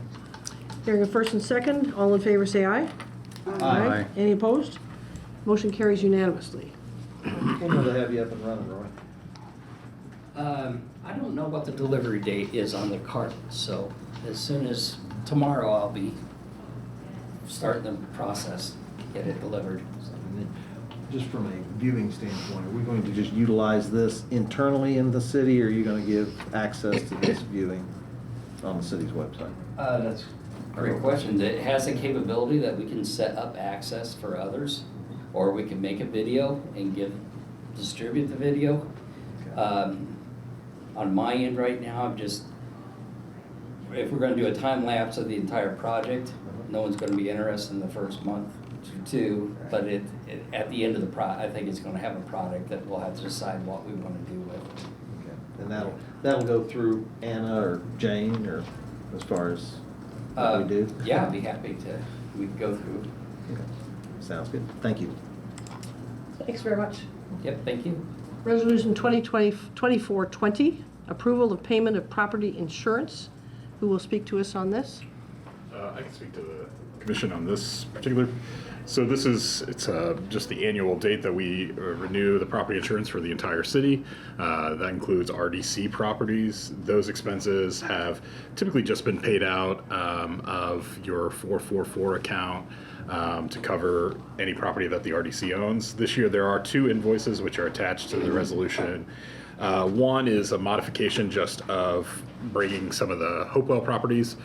Hearing a first and second, all in favor say aye. Aye. Any opposed? Motion carries unanimously. When will they have you up and running, Roy? I don't know what the delivery date is on the cart, so as soon as tomorrow, I'll be starting the process to get it delivered. And then, just from a viewing standpoint, are we going to just utilize this internally in the city, or are you going to give access to this viewing on the city's website? That's a great question. It has the capability that we can set up access for others, or we can make a video and distribute the video. On my end right now, I'm just, if we're gonna do a time lapse of the entire project, no one's gonna be interested in the first month or two, but at the end of the I think it's gonna have a product that we'll have to decide what we wanna do with. Okay. And that'll go through Anna or Jane, or as far as what we do? Yeah, I'd be happy we can go through. Okay. Sounds good. Thank you. Thanks very much. Yep, thank you. Resolution 2420, approval of payment of property insurance. Who will speak to us on this? I can speak to the commission on this particular. So it's just the annual date that we renew the property insurance for the entire city. That includes RDC properties. Those expenses have typically just been paid out of your 444 account to cover any property that the RDC owns. This year there are two invoices which are attached to the resolution. One is a modification just of bringing some of the Hopewell properties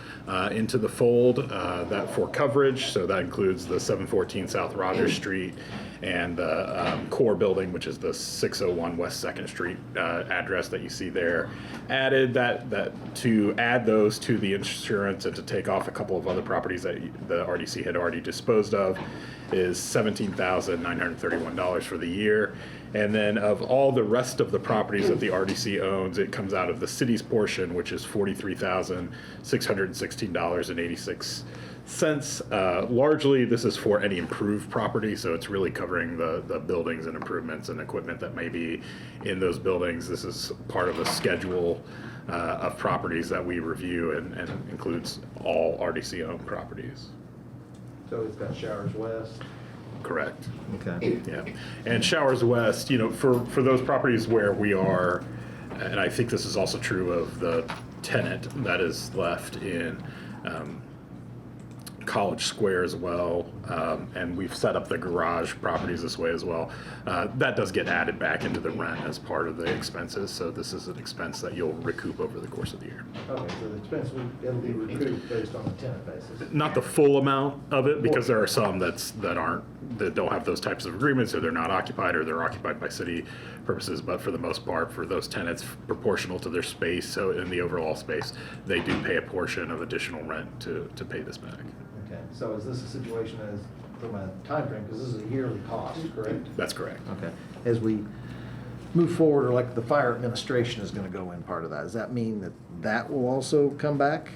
into the fold that for coverage. So that includes the 714 South Rogers Street and the core building, which is the 601 West 2nd Street address that you see there. Added that to add those to the insurance and to take off a couple of other properties that the RDC had already disposed of is $17,931 for the year. And then of all the rest of the properties that the RDC owns, it comes out of the city's portion, which is $43,616.86. Largely, this is for any improved property, so it's really covering the buildings and improvements and equipment that may be in those buildings. This is part of a schedule of properties that we review and includes all RDC-owned properties. So it's got Showers West. Correct. Okay. Yeah, and Showers West, for those properties where we are, and I think this is also true of the tenant that is left in College Square as well, and we've set up the garage properties this way as well. That does get added back into the rent as part of the expenses, so this is an expense that you'll recoup over the course of the year. Okay, so the expense, it'll be recouped based on the tenant basis. Not the full amount of it, because there are some that don't have those types of agreements, or they're not occupied, or they're occupied by city purposes. But for the most part, for those tenants, proportional to their space, so in the overall space, they do pay a portion of additional rent to pay this back. Okay, so is this a situation as, from a time frame, because this is a yearly cost, correct? That's correct. Okay. As we move forward, or like the fire administration is going to go in part of that, does that mean that will also come back?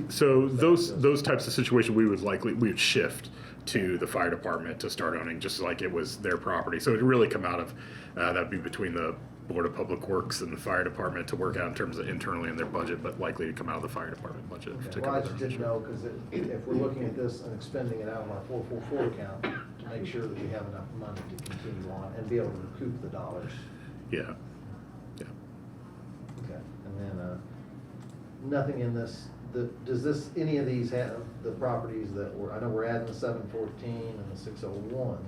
So those types of situations, we would shift to the fire department to start owning, just like it was their property. So it'd really come out of, that'd be between the Board of Public Works and the fire department to work out in terms of internally in their budget, but likely to come out of the fire department budget. Okay. Well, I just didn't know, because if we're looking at this and expending it out of our 444 account, to make sure that we have enough money to continue on and be able to recoup the dollars. Yeah. Yeah. Okay. And then, nothing in this, does this, any of these have the properties that I know we're adding the 714 and the 601.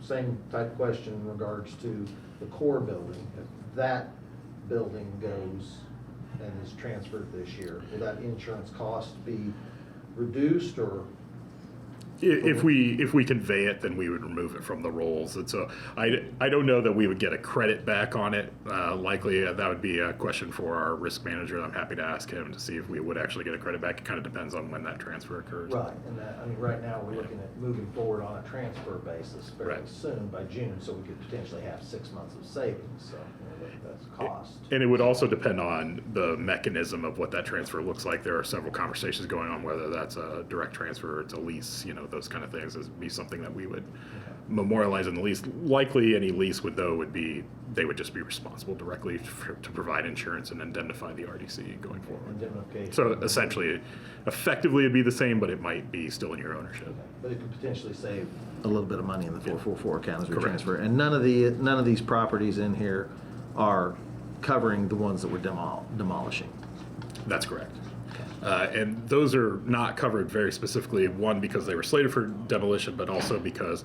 Same type question in regards to the core building. If that building goes and is transferred this year, will that insurance cost be reduced or? If we convey it, then we would remove it from the rolls. And so I don't know that we would get a credit back on it. Likely, that would be a question for our risk manager. I'm happy to ask him to see if we would actually get a credit back. It kind of depends on when that transfer occurs. Right, and that, I mean, right now, we're looking at moving forward on a transfer basis fairly Right. soon, by June, so we could potentially have 6 months of savings, so, that's cost. And it would also depend on the mechanism of what that transfer looks like. There are several conversations going on whether that's a direct transfer or it's a lease, those kind of things. Would be something that we would memorialize in the lease. Likely, any lease would be, they would just be responsible directly to provide insurance and indemnify the RDC going forward. Indemnification. So essentially, effectively, it'd be the same, but it might be still in your ownership. But it could potentially save a little bit of money in the 444 account as we Correct. transfer. And none of these properties in here are covering the ones that we're demolishing. That's correct. And those are not covered very specifically, one, because they were slated for demolition, but also because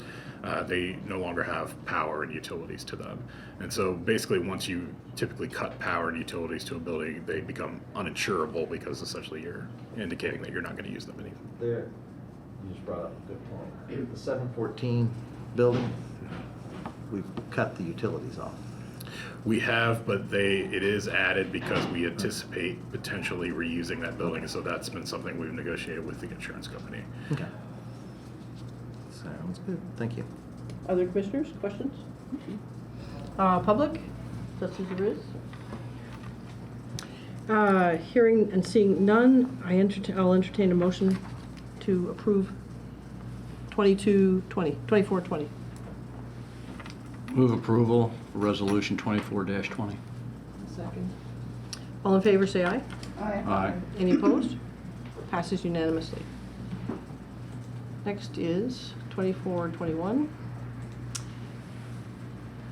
they no longer have power and utilities to them. And so basically, once you typically cut power and utilities to a building, they become uninsurable because essentially you're indicating that you're not going to use them anymore. There, you just brought up a good point. The 714 building, we've cut the utilities off. We have, but it is added because we anticipate potentially reusing that building. And so that's been something we've negotiated with the insurance company. Okay. Sounds good. Thank you. Other commissioners, questions? Public, such as there is? Hearing and seeing none, I'll entertain a motion to approve 2420. Move approval for Resolution 24-20. Second. All in favor, say aye. Aye. Any opposed? Passes unanimously. Next is 2421.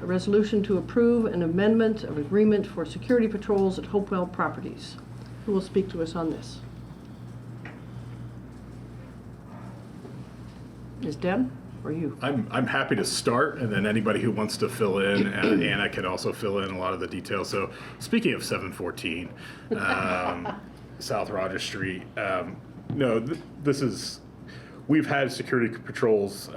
A resolution to approve an amendment of agreement for security patrols at Hopewell Properties. Who will speak to us on this? Ms. Deb, or you? I'm happy to start, and then anybody who wants to fill in, and Anna can also fill in a lot of the details. So speaking of 714, South Rogers Street, we've had security patrols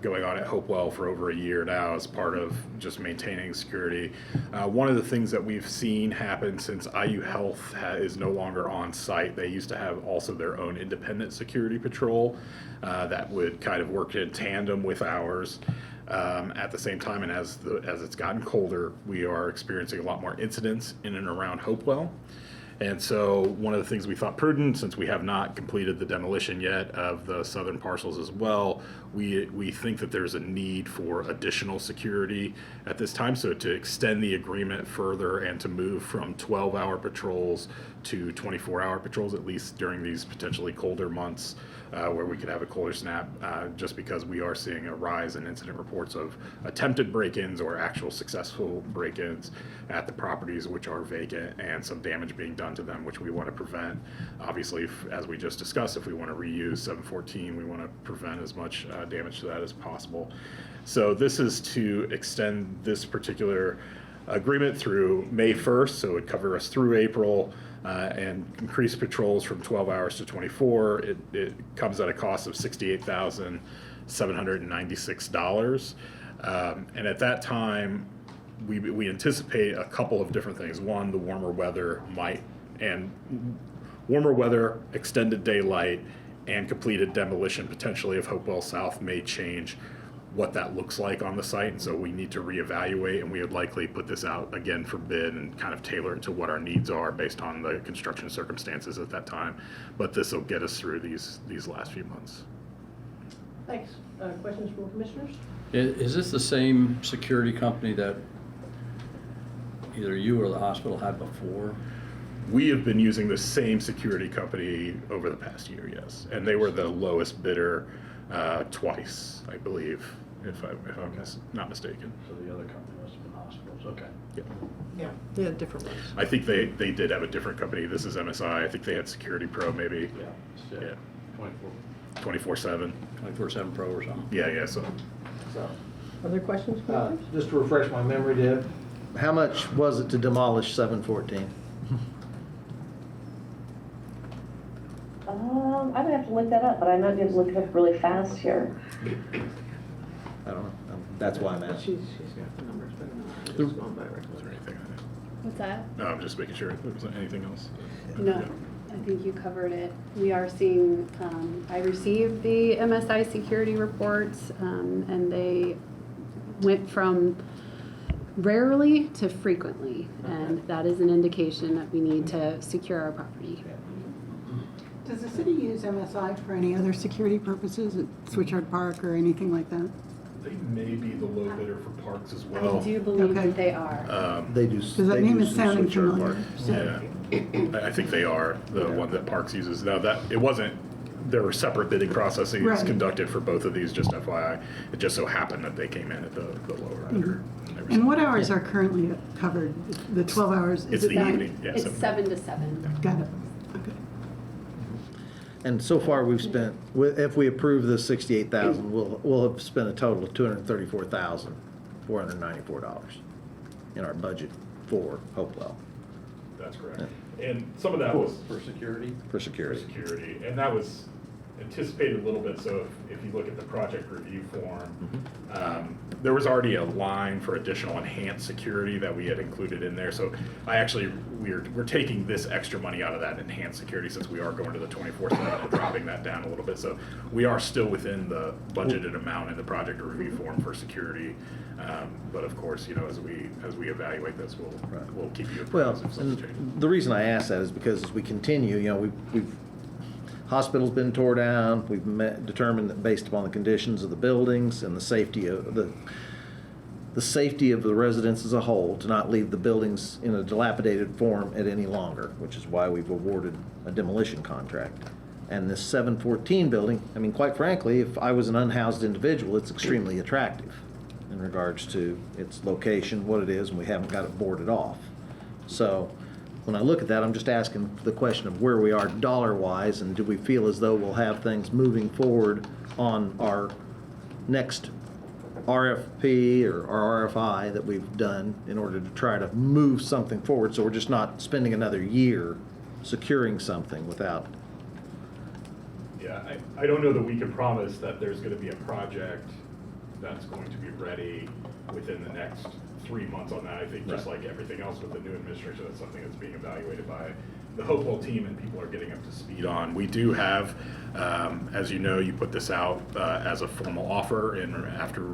going on at Hopewell for over a year now as part of just maintaining security. One of the things that we've seen happen since IU Health is no longer on site, they used to have also their own independent security patrol that would kind of work in tandem with ours. At the same time, and as it's gotten colder, we are experiencing a lot more incidents in and around Hopewell. And so one of the things we thought prudent, since we have not completed the demolition yet of the southern parcels as well, we think that there's a need for additional security at this time. So to extend the agreement further and to move from 12-hour patrols to 24-hour patrols, at least during these potentially colder months where we could have a colder snap, just because we are seeing a rise in incident reports of attempted break-ins or actual successful break-ins at the properties which are vacant and some damage being done to them, which we want to prevent. Obviously, as we just discussed, if we want to reuse 714, we want to prevent as much damage to that as possible. So this is to extend this particular agreement through May 1st, so it would cover us through April, and increase patrols from 12 hours to 24. It comes at a cost of $68,796. And at that time, we anticipate a couple of different things. One, the warmer weather extended daylight, and completed demolition potentially of Hopewell South may change what that looks like on the site. And so we need to reevaluate, and we would likely put this out again for bid and kind of tailor it to what our needs are based on the construction circumstances at that time. But this will get us through these last few months. Thanks. Questions from commissioners? Is this the same security company that either you or the hospital had before? We have been using the same security company over the past year, yes. And they were the lowest bidder twice, I believe, if I'm not mistaken. So the other company must have been hospitals, okay. Yeah. Yeah, different ones. I think they did have a different company. This is MSI. I think they had Security Pro maybe. Yeah. 24/7. 24/7 Pro or something? Yeah, so. Other questions, commissioners? Just to refresh my memory, Deb, how much was it to demolish 714? I would have to look that up, but I might be able to look it up really fast here. I don't know. That's why I'm asking. She's got the numbers, but I'm just going by record. Was there anything? What's that? No, I'm just making sure. Was there anything else? No, I think you covered it. We are seeing, I received the MSI security reports, and they went from rarely to frequently, and that is an indication that we need to secure our property. Does the city use MSI for any other security purposes at Switchard Park or anything like that? They may be the low bidder for parks as I well. do believe Okay. that they are. They do. Because that they name do is sounding Switchard familiar. Park. So- Yeah, I think they are the one that Parks uses. Now that, it wasn't, there were separate bidding processes Right. conducted for both of these, just FYI. It just so happened that they came in at the lower bidder. And what hours are currently covered? The 12 hours? It's is it the nine? evening, yeah. It's 7 to 7. Got it. Okay. And so far, we've spent, if we approve the 68,000, we'll have spent a total of $234,494 in our budget for Hopewell. That's correct. And some of that was For security? For for security. security, and that was anticipated a little bit, so if you look at the project review form, there was already a line for additional enhanced security that we had included in there, so we're taking this extra money out of that enhanced security since we are going to the 24/7 and dropping that down a little bit, so we are still within the budgeted amount in the project review form for security, but of course, as we evaluate this, we'll keep you Well, apprised of something and changes. the reason I ask that is because as we continue, we've hospital's been tore down. We've determined that based upon the conditions of the buildings and the safety of the safety of the residents as a whole, to not leave the buildings in a dilapidated form at any longer, which is why we've awarded a demolition contract. And this 714 building, I mean, quite frankly, if I was an unhoused individual, it's extremely attractive in regards to its location, what it is, and we haven't got it boarded off. So when I look at that, I'm just asking the question of where we are dollar-wise, and do we feel as though we'll have things moving forward on our next RFP or our RFI that we've done in order to try to move something forward, so we're just not spending another year securing something without. Yeah, I don't know that we can promise that there's gonna be a project that's going to be ready within the next 3 months on that. I think just like everything else with the new administration, that's something that's being evaluated by the Hopewell team and people are getting up to speed on. We do have, as you know, you put this out as a formal offer, and after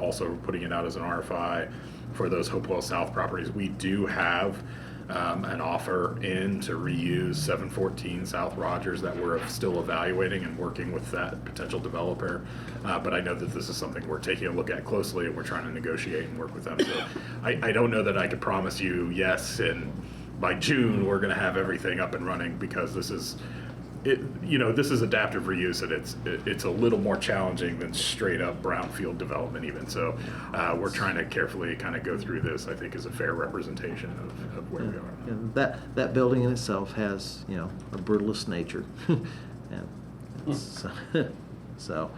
also putting it out as an RFI for those Hopewell South properties, we do have an offer in to reuse 714 South Rogers that we're still evaluating and working with that potential developer. But I know that this is something we're taking a look at closely, and we're trying to negotiate and work with them. So I don't know that I could promise you yes, and by June we're going to have everything up and running, because this is this is adaptive reuse, and it's a little more challenging than straight up brownfield development even. So we're trying to carefully kind of go through this. I think is a fair representation of where we are. And that building in itself has, a brutalist nature. And so,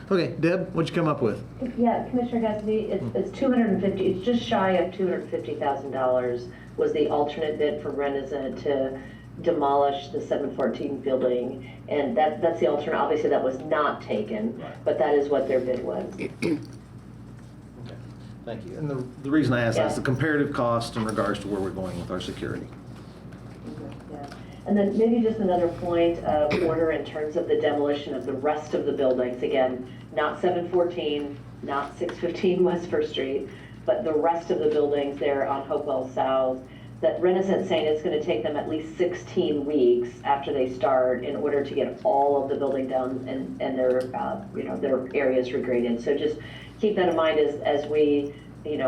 okay, Deb, what'd you come up with? Yeah, Commissioner Cassidy, it's 250, it's just shy of $250,000 was the alternate bid for Renison to demolish the 714 building. And that's the alternate, obviously that was not taken, but that is what their bid was. Thank you. And the reason I ask that is the Yeah. comparative cost in regards to where we're going with our security. Yeah. And then maybe just another point of order in terms of the demolition of the rest of the buildings. Again, not 714, not 615 West First Street, but the rest of the buildings there on Hopewell South. That Renaissance saying it's going to take them at least 16 weeks after they start in order to get all of the building done and their their areas regraded. So just keep that in mind as we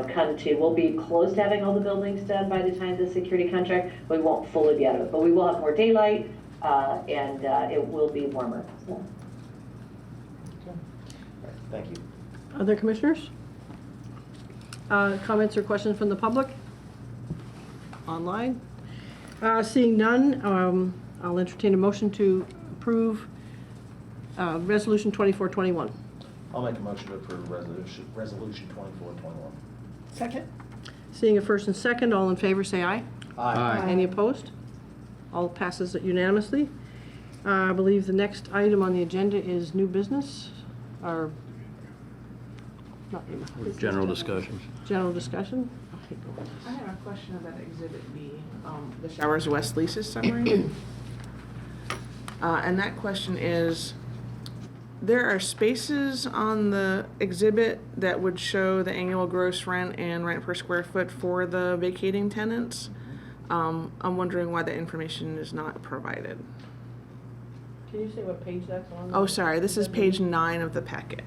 come to, we'll be close to having all the buildings done by the time the security contract. We won't fully be out of it, but we will have more daylight and it will be warmer. So. Thank you. Other commissioners? Comments or questions from the public? Online? Seeing none, I'll entertain a motion to approve Resolution 2421. I'll make a motion to approve resolution 2421. Second? Seeing a first and second, all in favor, say aye. Aye. Any opposed? All passes unanimously. I believe the next item on the agenda is new business, or, not new business. General discussion. General discussion. Okay, go ahead. I have a question about Exhibit B, the Showers West leases summary. And that question is, there are spaces on the exhibit that would show the annual gross rent and rent per square foot for the vacating tenants. I'm wondering why that information is not provided. Can you say what page that's on? Oh, sorry, this is page 9 of the packet.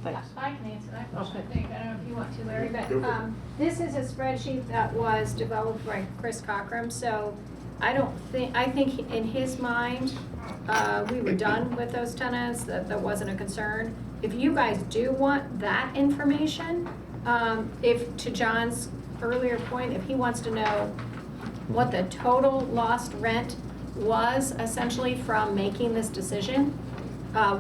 Thanks. I can answer that question, Okay. I think. I don't know if you want to, Larry, but this is a spreadsheet that was developed by Chris Cockrum, so I think in his mind, we were done with those tenants, that wasn't a concern. If you guys do want that information, if, to John's earlier point, if he wants to know what the total lost rent was essentially from making this decision,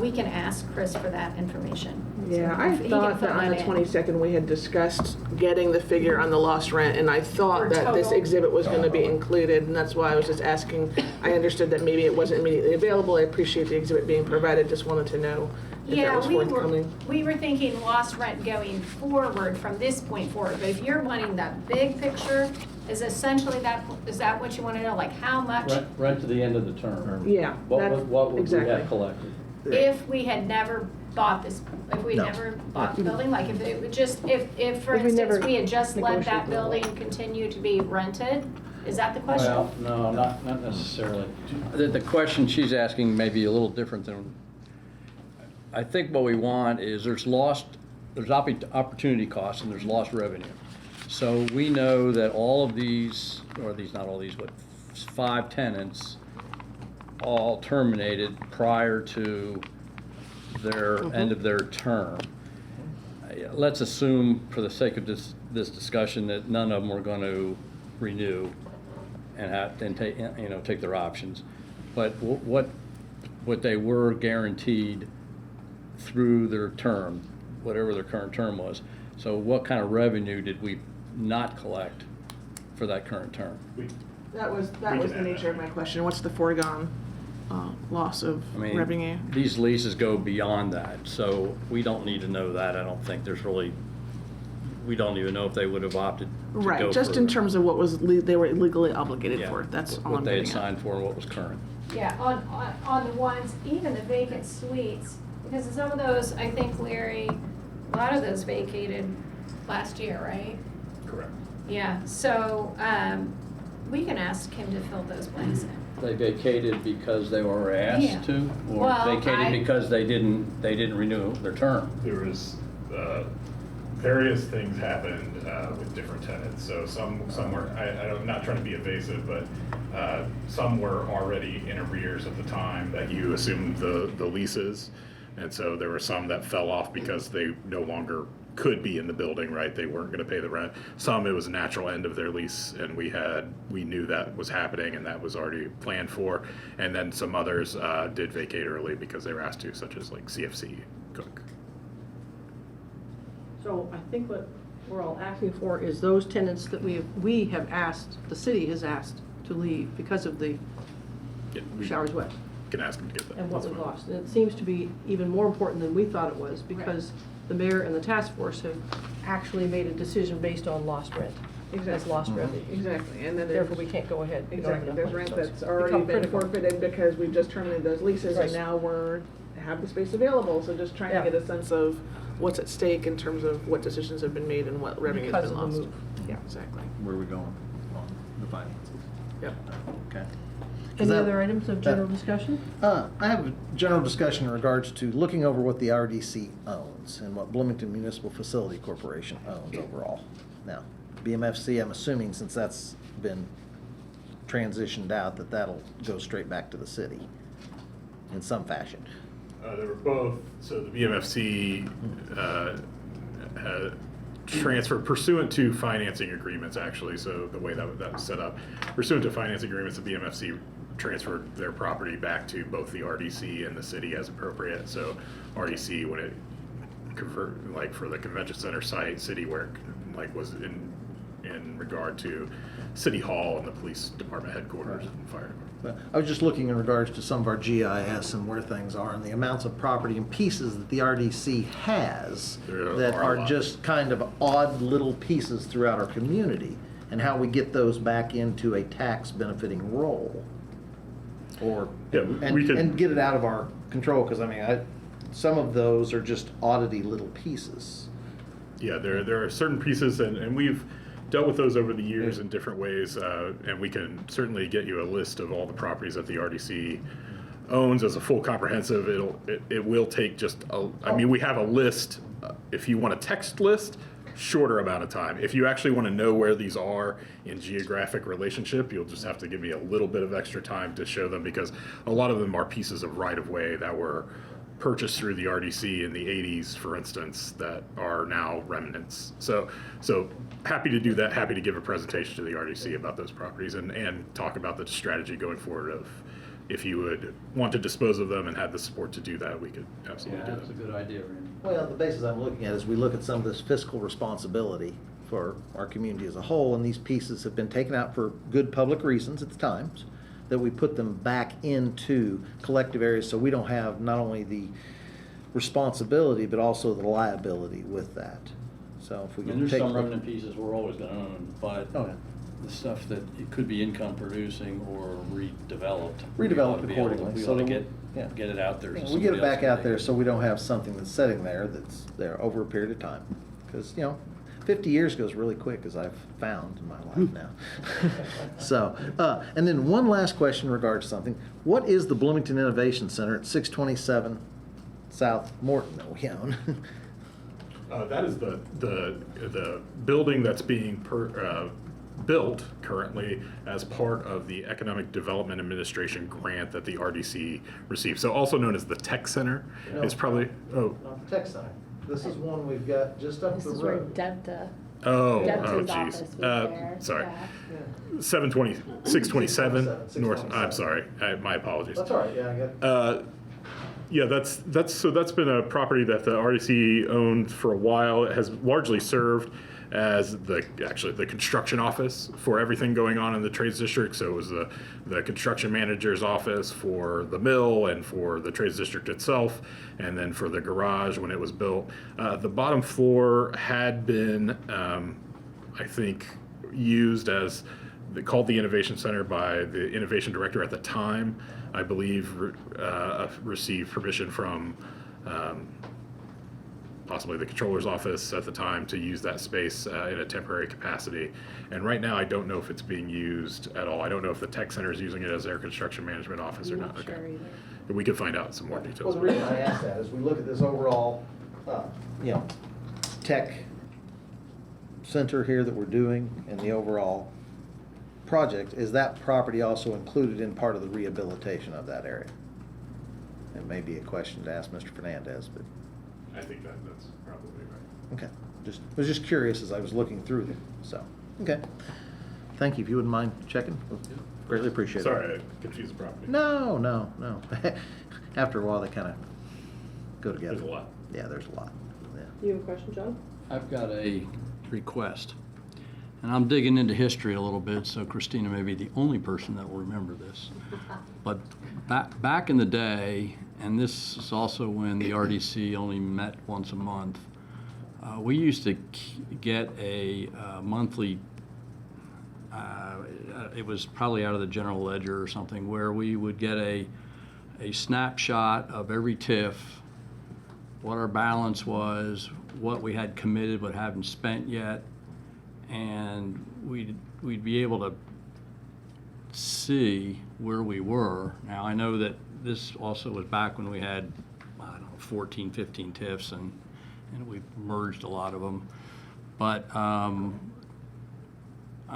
we can ask Chris for that information. Yeah, So I he can thought fill that on the in. 22nd, we had discussed getting the figure on the lost rent, and I thought For that this total. exhibit was gonna be included, and that's why I was just asking. I understood that maybe it wasn't immediately available. I appreciate the exhibit being provided, just wanted to know if that Yeah, was forthcoming. we were thinking lost rent going forward from this point forward, but if you're wanting that big picture, is essentially is that what you want to know, like how much? Rent to the end of the term. Yeah, that's What would we exactly. have collected? If we had never bought this, if we No. never bought the building, like if it would just, if for If we instance, never we had just let that negotiated the building continue to be rented, is that the question? Well, no, not necessarily. The question she's asking may be a little different than, I think what we want is there's opportunity costs and there's lost revenue. So we know that all of these, or these, not all these, but 5 tenants all terminated prior to their end of their term. Let's assume, for the sake of this discussion, that none of them were going to renew and take their options. But what they were guaranteed through their term, whatever their current term was. So what kind of revenue did we not collect for that current term? That was We the can add nature of my question. What's the foregone loss of I mean, revenue? these leases go beyond that, so we don't need to know that. I don't think we don't even know if they would have opted to go Right, just in further. terms of what was they were legally obligated Yeah, for. That's all what I'm they had getting at. signed for and what was current. Yeah, on the ones, even the vacant suites, because some of those, I think, Larry, a lot of those vacated last year, right? Correct. Yeah, so, we can ask him to fill those blanks in. They vacated because they were Yeah. asked to, or Well, vacated because they didn't renew their term? There was, various things happened, with different tenants. So some were, I'm not trying to be evasive, but, some were already in arrears at the time that you assumed the leases. And so there were some that fell off because they no longer could be in the building, right? They weren't gonna pay the rent. Some, it was a natural end of their lease, and we knew that was happening, and that was already planned for. And then some others, did vacate early because they were asked to, such as like CFC, Cook. So I think what we're all asking for is those tenants that we have asked, the city has asked to leave because of the Yeah, we Showers West can ask them to get that. and what That's we fine. lost. And it seems to be even more important than we thought it was because the mayor and the task force have actually made a decision based on lost rent. That's Exactly. lost revenue. Exactly, and then Therefore, we can't go ahead. We don't have Exactly, enough there's money. rent So it's that's already become been critical. forfeited because we've just terminated those leases, Right. and now have the space available, so just trying to Yeah. get a sense of what's at stake in terms of what decisions have been made and what revenue's Because been of the lost. move. Yeah, exactly. Where are we going on the finances? Yep. Okay. Any that- other items of general discussion? I have a general discussion in regards to looking over what the RDC owns and what Bloomington Municipal Facility Corporation owns overall. Now, BMFC, I'm assuming since that's been transitioned out, that'll go straight back to the city in some fashion. They were both, so the BMFC transferred pursuant to financing agreements, actually, so the way that was set up. Pursuant to financing agreements, the BMFC transferred their property back to both the RDC and the city as appropriate. So RDC, when it convert, like for the convention center site, city where it like was in in regard to City Hall and the police department headquarters and fire department. But I was just looking in regards to some of our GIS and where things are and the amounts of property and pieces that the RDC has There that are a are lot. just kind of odd little pieces throughout our community, and how we get those back into a tax benefiting role. Or, Yeah, we could- and get it out of our control, because I mean, some of those are just oddity little pieces. Yeah, there are certain pieces, and we've dealt with those over the years in different ways, and we can certainly get you a list of all the properties that the RDC owns as a full comprehensive. It will take just I mean, we have a list. If you want a text list, shorter amount of time. If you actually want to know where these are in geographic relationship, you'll just have to give me a little bit of extra time to show them, because a lot of them are pieces of right of way that were purchased through the RDC in the 80s, for instance, that are now remnants. So happy to do that. Happy to give a presentation to the RDC about those properties and talk about the strategy going forward of if you would want to dispose of them and have the support to do that, we could absolutely do That's a that. good idea, Randy. Well, the basis I'm looking at is we look at some of this fiscal responsibility for our community as a whole, and these pieces have been taken out for good public reasons at the times, that we put them back into collective areas so we don't have not only the responsibility, but also the liability with that. So if we And can there's take. some remnant pieces we're always gonna own, but Oh, yeah. the stuff that it could be income producing or redeveloped. Redeveloped we ought to be able to- accordingly, We so ought to that get, yeah. get it out there. so Yeah, we get somebody it back else can out take there it. so we don't have something that's sitting there that's there over a period of time. Because, 50 years goes really quick, as I've found in my life now. So, and then one last question in regards to something. What is the Bloomington Innovation Center at 627 South Morton that we own? That is the building that's being built currently as part of the Economic Development Administration grant that the RDC received. So also known as the Tech Center. No. It's probably, Not the tech center. This is one we've got just up the road. Debta. oh Debta's geez. office was there. Sorry. Yeah. 627 North, 627. I'm sorry, my apologies. That's all right, yeah, I get it. Yeah, that's been a property that the RDC owned for a while. It has largely served as the construction office for everything going on in the trades district. So it was the construction manager's office for the mill and for the trades district itself, and then for the garage when it was built. The bottom floor had been, I think, used as called the Innovation Center by the innovation director at the time. I believe received permission from possibly the controller's office at the time to use that space in a temporary capacity. And right now, I don't know if it's being used at all. I don't know if the tech center is using it as their construction management office or not. Sure either. We could find out some more Well, details. the reason I ask that is we look at this overall, tech center here that we're doing and the overall project. Is that property also included in part of the rehabilitation of that area? It may be a question to ask Mr. Fernandez, but, I think that's probably right. okay. Was just curious as I was looking through them, so, okay. Thank you. If you wouldn't mind checking, greatly appreciate it. Sorry, I confused the property. No. After a while, they kind of go together. There's a lot. Yeah, there's a lot. Yeah. You have a question, John? I've got a request, and I'm digging into history a little bit, so Christina may be the only person that will remember this. But back in the day, and this is also when the RDC only met once a month, we used to get a monthly, it was probably out of the general ledger or something, where we would get a snapshot of every TIF, what our balance was, what we had committed but haven't spent yet, and we'd be able to see where we were. Now, I know that this also was back when we had, I don't know, 14, 15 TIFs, and we merged a lot of them. But I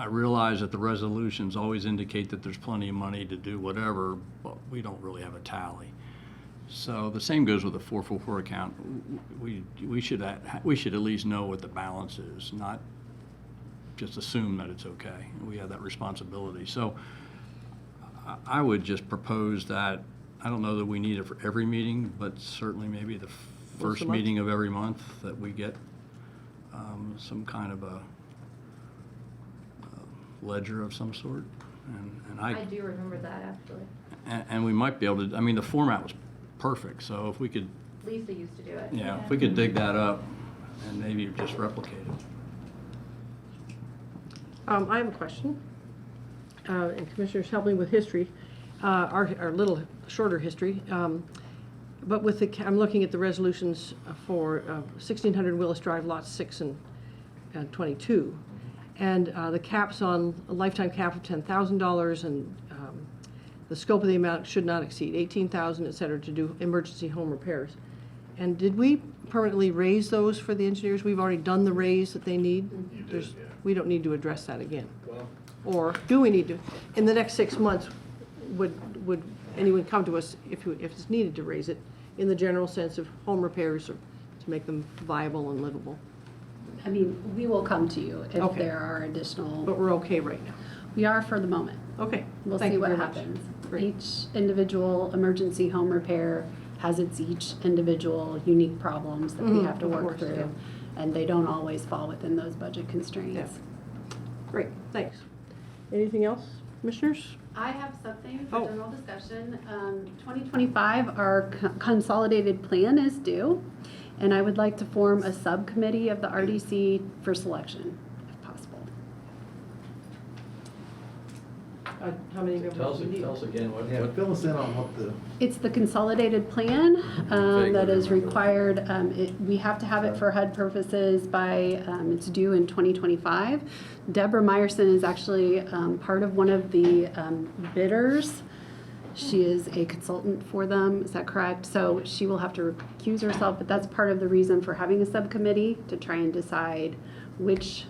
realize that the resolutions always indicate that there's plenty of money to do whatever, but we don't really have a tally. So the same goes with the 444 account. We should at least know what the balance is, not just assume that it's okay. We have that responsibility. So I would just propose that, I don't know that we need it for every meeting, but certainly maybe the first month? meeting of every month that we get some kind of a ledger of some sort. And I do remember that, actually. and we might be able to, I mean, the format was perfect, so if we could, Lisa used to do it. yeah, if we could dig that up and maybe just replicate it. I have a question. And Commissioners, help me with history, our little shorter history. But with the, I'm looking at the resolutions for 1600 Willis Drive, lots 6 and 22. And the caps on, a lifetime cap of $10,000, and the scope of the amount should not exceed $18,000, et cetera, to do emergency home repairs. And did we permanently raise those for the engineers? We've already done the raise that they need? You did, yeah. We don't need to address that again. Well, Or do we need to? In the next 6 months, would anyone come to us if it's needed to raise it in the general sense of home repairs or to make them viable and livable? I mean, we will come to you if Okay. there are additional. But we're okay right now. We are for the moment. Okay. We'll Thank see you what very much. happens. Great. Each individual emergency home repair has its each individual unique problems that we have to of work course, through. yeah. And they don't always fall within those budget constraints. Yeah. Great, thanks. Anything else, Commissioners? I have something Oh. for general discussion. 2025, our consolidated plan is due, and I would like to form a subcommittee of the RDC for selection, if possible. How many members do we need? again Yeah, fill us in on what the. It's the consolidated plan that is required. We have to have it for HUD purposes by, it's due in 2025. Deborah Meyerson is actually part of one of the bidders. She is a consultant for them, is that correct? So she will have to recuse herself, but that's part of the reason for having a subcommittee, to try and decide which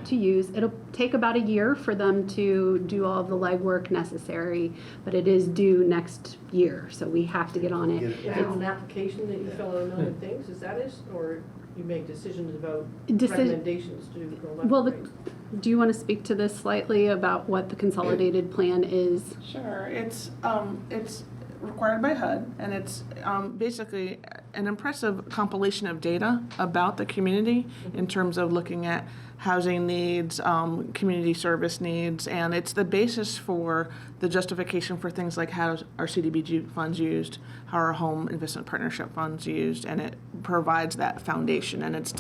to use. It'll take about a year for them to do all of the legwork necessary, but it is due next year, so we have to get on it. Is it an application that you fill out a million things, is that it? Or you make decisions about recommendations to go left Well, or right? do you want to speak to this slightly about what the consolidated plan is? Sure, it's required by HUD, and it's basically an impressive compilation of data about the community in terms of looking at housing needs, community service needs, and it's the basis for the justification for things like how are CDBG funds used, how are home investment partnership funds used, and it provides that foundation. And it's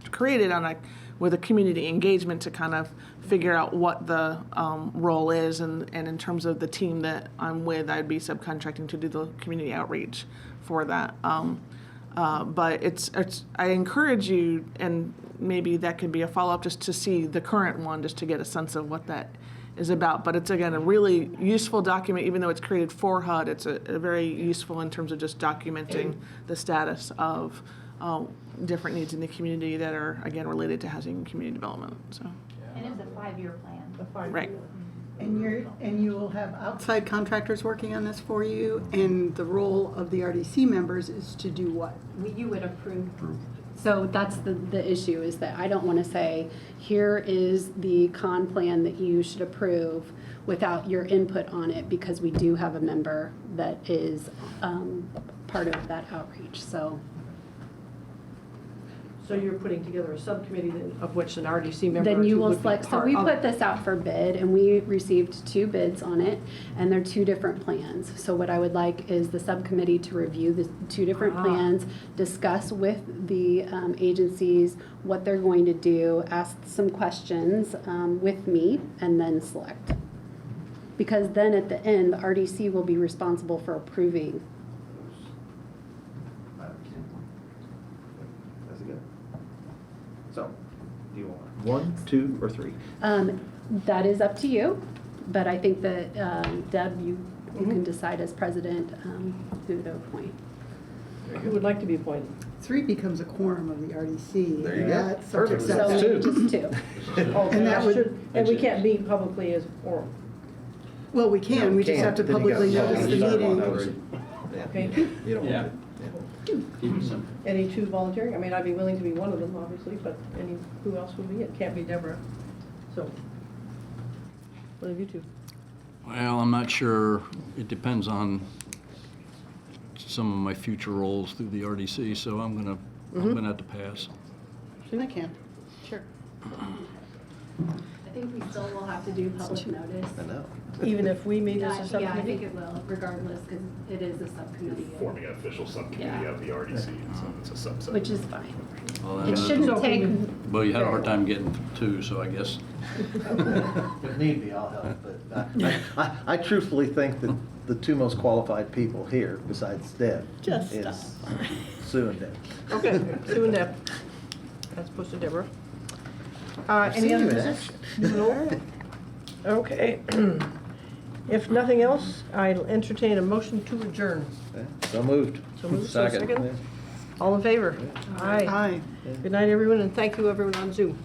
created with a community engagement to kind of figure out what the role is, and in terms of the team that I'm with, I'd be subcontracting to do the community outreach for that. But I encourage you, and maybe that could be a follow-up just to see the current one, just to get a sense of what that is about. But it's, again, a really useful document, even though it's created for HUD. It's a very useful in terms of just documenting the status of different needs in the community that are, again, related to housing and community development. So, And it's a 5-year plan. right. And you will have outside contractors working on this for you, and the role of the RDC members is to do what? You would approve. So that's the issue, is that I don't want to say, here is the con plan that you should approve without your input on it, because we do have a member that is part of that outreach, so. So you're putting together a subcommittee then, of which an RDC member or Then you two will would be select, so part we of. put this out for bid, and we received 2 bids on it, and they're 2 different plans. So what I would like is the subcommittee to review the 2 different plans, discuss with the agencies what they're going to do, ask some questions with me, and then select. Because then at the end, the RDC will be responsible for approving. That's good. So, do you want 1, 2, or 3? That is up to you, but I think that Deb, you can decide as president who to appoint. Who would like to be appointed? 3 becomes a quorum of the RDC. There you go. That's Perfect. subject That's to- So just 2. Oh, And that would- and we can't meet publicly as a forum. Well, we can, we just have to Then you publicly gotta notice the publish it. meeting. Okay. You don't Yeah. want to. Keep it simple. Any 2 volunteering? I mean, I'd be willing to be one of them, obviously, but who else would be? It can't be Deborah. So, one of you 2. Well, I'm not sure. It depends on some of my future roles through the RDC, so I'm gonna have to pass. I can. Sure. think we still will have to do public notice. I know. Even if we meet Yeah, as a yeah, I think subcommittee? it will, regardless, because it is a subcommittee, Forming an official subcommittee Yeah. of the RDC, so it's a subset. which is fine. Well, It shouldn't take, Well, you had a hard time getting two, so I guess. If need be, I'll help, but I truthfully think that the two most qualified people here, besides Deb, Just is Sue and Deb. Okay, Sue and Deb. As opposed to Deborah. I've Any seen other you in business? action. No? Okay. If nothing else, I'll entertain a motion to adjourn. Okay, so moved. So moved, so Second. All in favor? Aye. Aye. Good night, everyone, and thank you, everyone on Zoom.